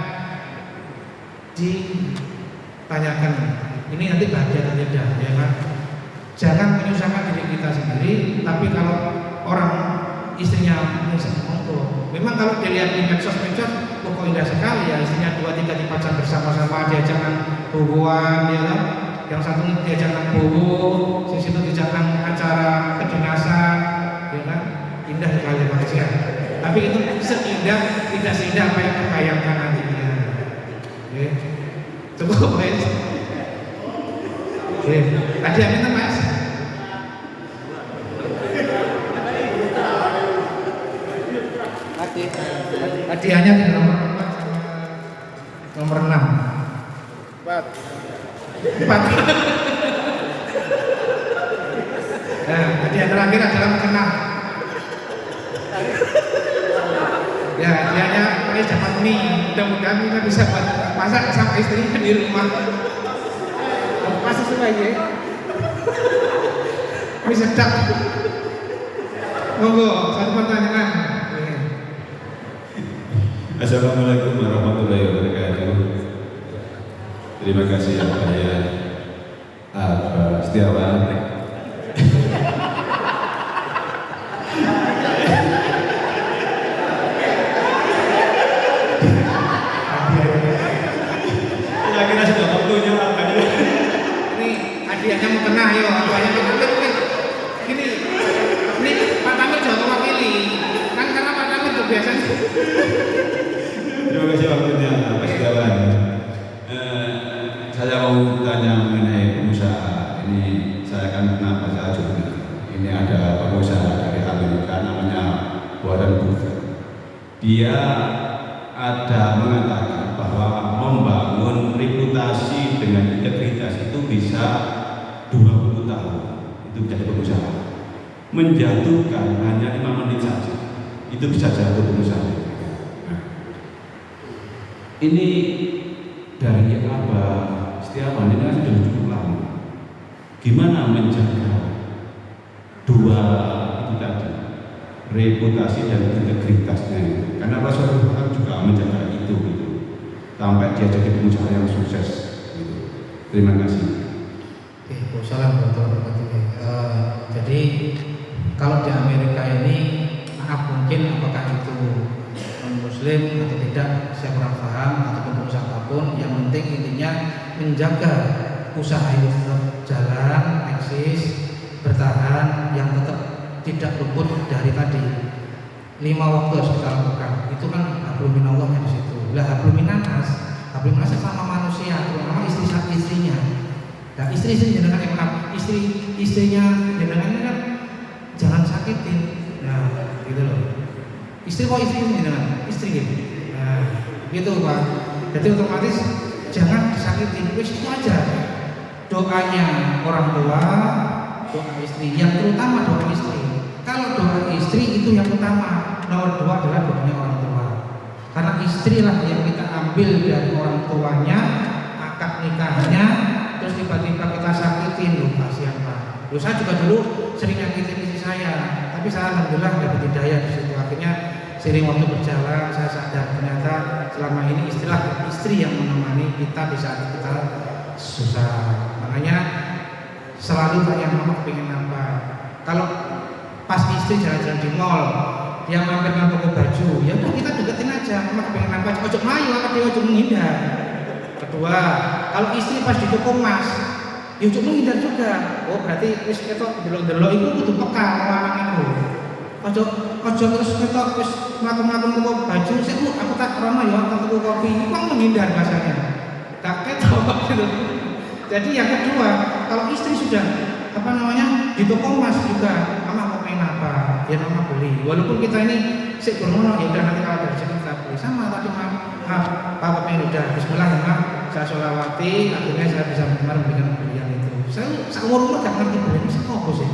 ditanyakan ini nanti bahagia atau tidak, ya kan? Jangan menyusahkan diri kita sendiri, tapi kalau orang istrinya memang kalau dilihat di medsos kok indah sekali ya, istrinya 2-3 dipajang bersama-sama, diajakkan bubuan ya kan, yang satu diajakkan bubu, di situ diajakkan acara kedinasan ya kan, indah sekali manusia. Tapi itu seindah, tidak seindah apa yang terbayangkan nantinya. Oke, cukup Mas. Oke, tadi yang minta Mas. Hadiahnya di nomor 4 sama nomor 6. 4. Nah, hadiah terakhir adalah mukena. Ya, hadiahnya ini dapat mie. Mudah-mudahan kita bisa masak sama istrinya di rumah. Pas sesuai ya. Mie sedap. Monggo, satu pertanyaan. Assalamualaikum warahmatullahi wabarakatuh. Terima kasih ya saya Setiawan. Kira-kira sudah waktunya apa ini? Ini hadiahnya mau kena yo, hadiahnya mau kena. Ini Pak Tamir jangan mewakili. Kan karena Pak Tamir kebiasaan. Terima kasih waktunya Pak Setiawan. Saya mau tanya mengenai pengusaha. Ini saya kan pernah baca jurnal. Ini ada pengusaha dari Amerika namanya Warren Buffett. Dia ada mengatakan bahwa membangun reputasi dengan integritas itu bisa 20 tahun. Itu menjadi pengusaha. Menjatuhkan hanya 5 menit saja. Itu bisa jatuh pengusaha. Ini dari Abah Setiawan ini kan sudah cukup lama. Gimana menjaga dua itu tadi, reputasi dan integritasnya? Karena Rasulullah juga menjaga itu gitu, sampai dia jadi pengusaha yang sukses. Gitu. Terima kasih. Oke, salam jadi kalau di Amerika ini, maaf mungkin apakah itu Muslim atau tidak, saya kurang paham ataupun pengusaha apapun. Yang penting intinya menjaga usaha itu tetap jalan, eksis, bertahan, yang tetap tidak luput dari tadi 5 waktu harus kita lakukan. Itu kan hablum minallahnya di situ. Lah hablum minannas sama manusia, terutama istrinya. Nah istri jenengan istrinya jenengan ini kan jangan sakitin. Nah gitu loh. Istri jenengan istri gitu. Nah gitu Pak. Jadi otomatis jangan disakitin. Wis itu aja. Doanya orang tua, doa istri, yang terutama doa istri. Kalau doa istri itu yang utama, nomor 2 adalah doanya orang tua. Karena istrilah yang kita ambil dari orang tuanya, akad nikahnya, terus tiba-tiba kita sakitin, loh kasihan Pak. Loh saya juga dulu sering nyakitin istri saya, tapi saya alhamdulillah dapat hidayah di situ. Akhirnya seiring waktu berjalan, saya sadar ternyata selama ini istri yang menemani kita di saat kita susah. Makanya selalu tanya mama pengen apa. Kalau pas istri jalan-jalan di mall, dia mampir ke toko baju, ya udah kita deketin aja. Mama pengen apa? Ojo mayu, apa dia ojo menghindar. Kedua, kalau istri pas di toko emas, ya ojo menghindar juga. Oh berarti wis ketok delok-delok itu kudu peka lanang itu. Ojo terus ketok wis mlaku-mlaku toko baju, aku tak krono ya toko kopi, itu kan menghindar bahasanya. Tak ketok gitu. Jadi yang kedua, kalau istri sudah di toko emas juga, mama mau pengen apa? Ya mama beli. Walaupun kita ini bermono, ya udah nanti kalau ada rezeki kita beli. Sama tadi maaf, papa pengen udah Bismillah ya ma, saya sholawati, akhirnya saya bisa benar memberikan pembelian itu. Saya seumur gak ngerti beli ini apa sih?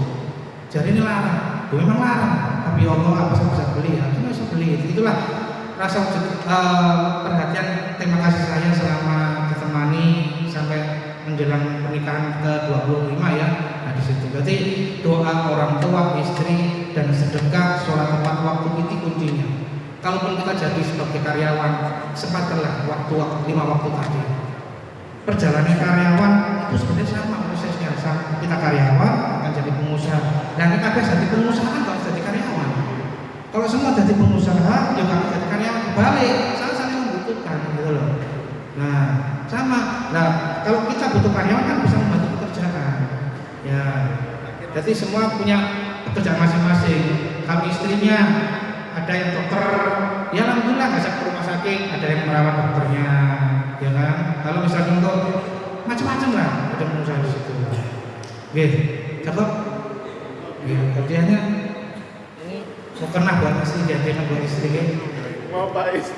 Jadi ini larang, memang larang. Tapi Allah apa saya bisa beli? Akhirnya bisa beli. Itulah rasa perhatian. Terima kasih saya selama ditemani sampai menjelang pernikahan ke-25 ya. Nah di situ berarti doa orang tua, istri, dan sedekah, sholat tepat waktu itu kuncinya. Kalaupun kita jadi sebagai karyawan, sempatkanlah waktu 5 waktu tadi. Perjalanan karyawan itu sebenarnya sama prosesnya. Kita karyawan akan jadi pengusaha. Dan kita biasa jadi pengusaha kan kalau jadi karyawan. Kalau semua jadi pengusaha, ya kalau jadi karyawan kebalik, saling membutuhkan gitu loh. Nah sama. Nah kalau kita butuh karyawan kan bisa membantu pekerjaan. Ya, jadi semua punya pekerjaan masing-masing. Kalau istrinya ada yang dokter, ya alhamdulillah ngajak ke rumah sakit, ada yang merawat dokternya, ya kan. Kalau misalnya untuk macam-macam lah, ada pengusaha di situ. Oke, cakep. Ya, kerjanya ini Mau pernah buat istri, hadiahnya buat istri ya. Mau Pak Is.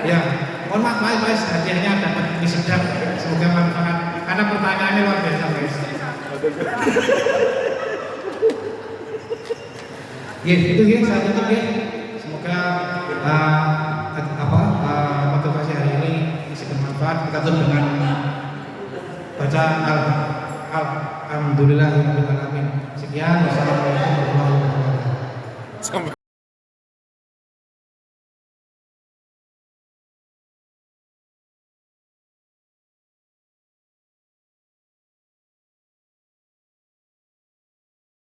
Ya, mohon maaf Pak Is, hadiahnya dapat disedap, semoga manfaat. Karena pertanyaannya luar biasa Pak Is. Ya, itu ya, saya tutup ya. Semoga motivasi hari ini bisa bermanfaat. Kita tutup dengan baca alhamdulillahirabbil alamin. Sekian, wassalamualaikum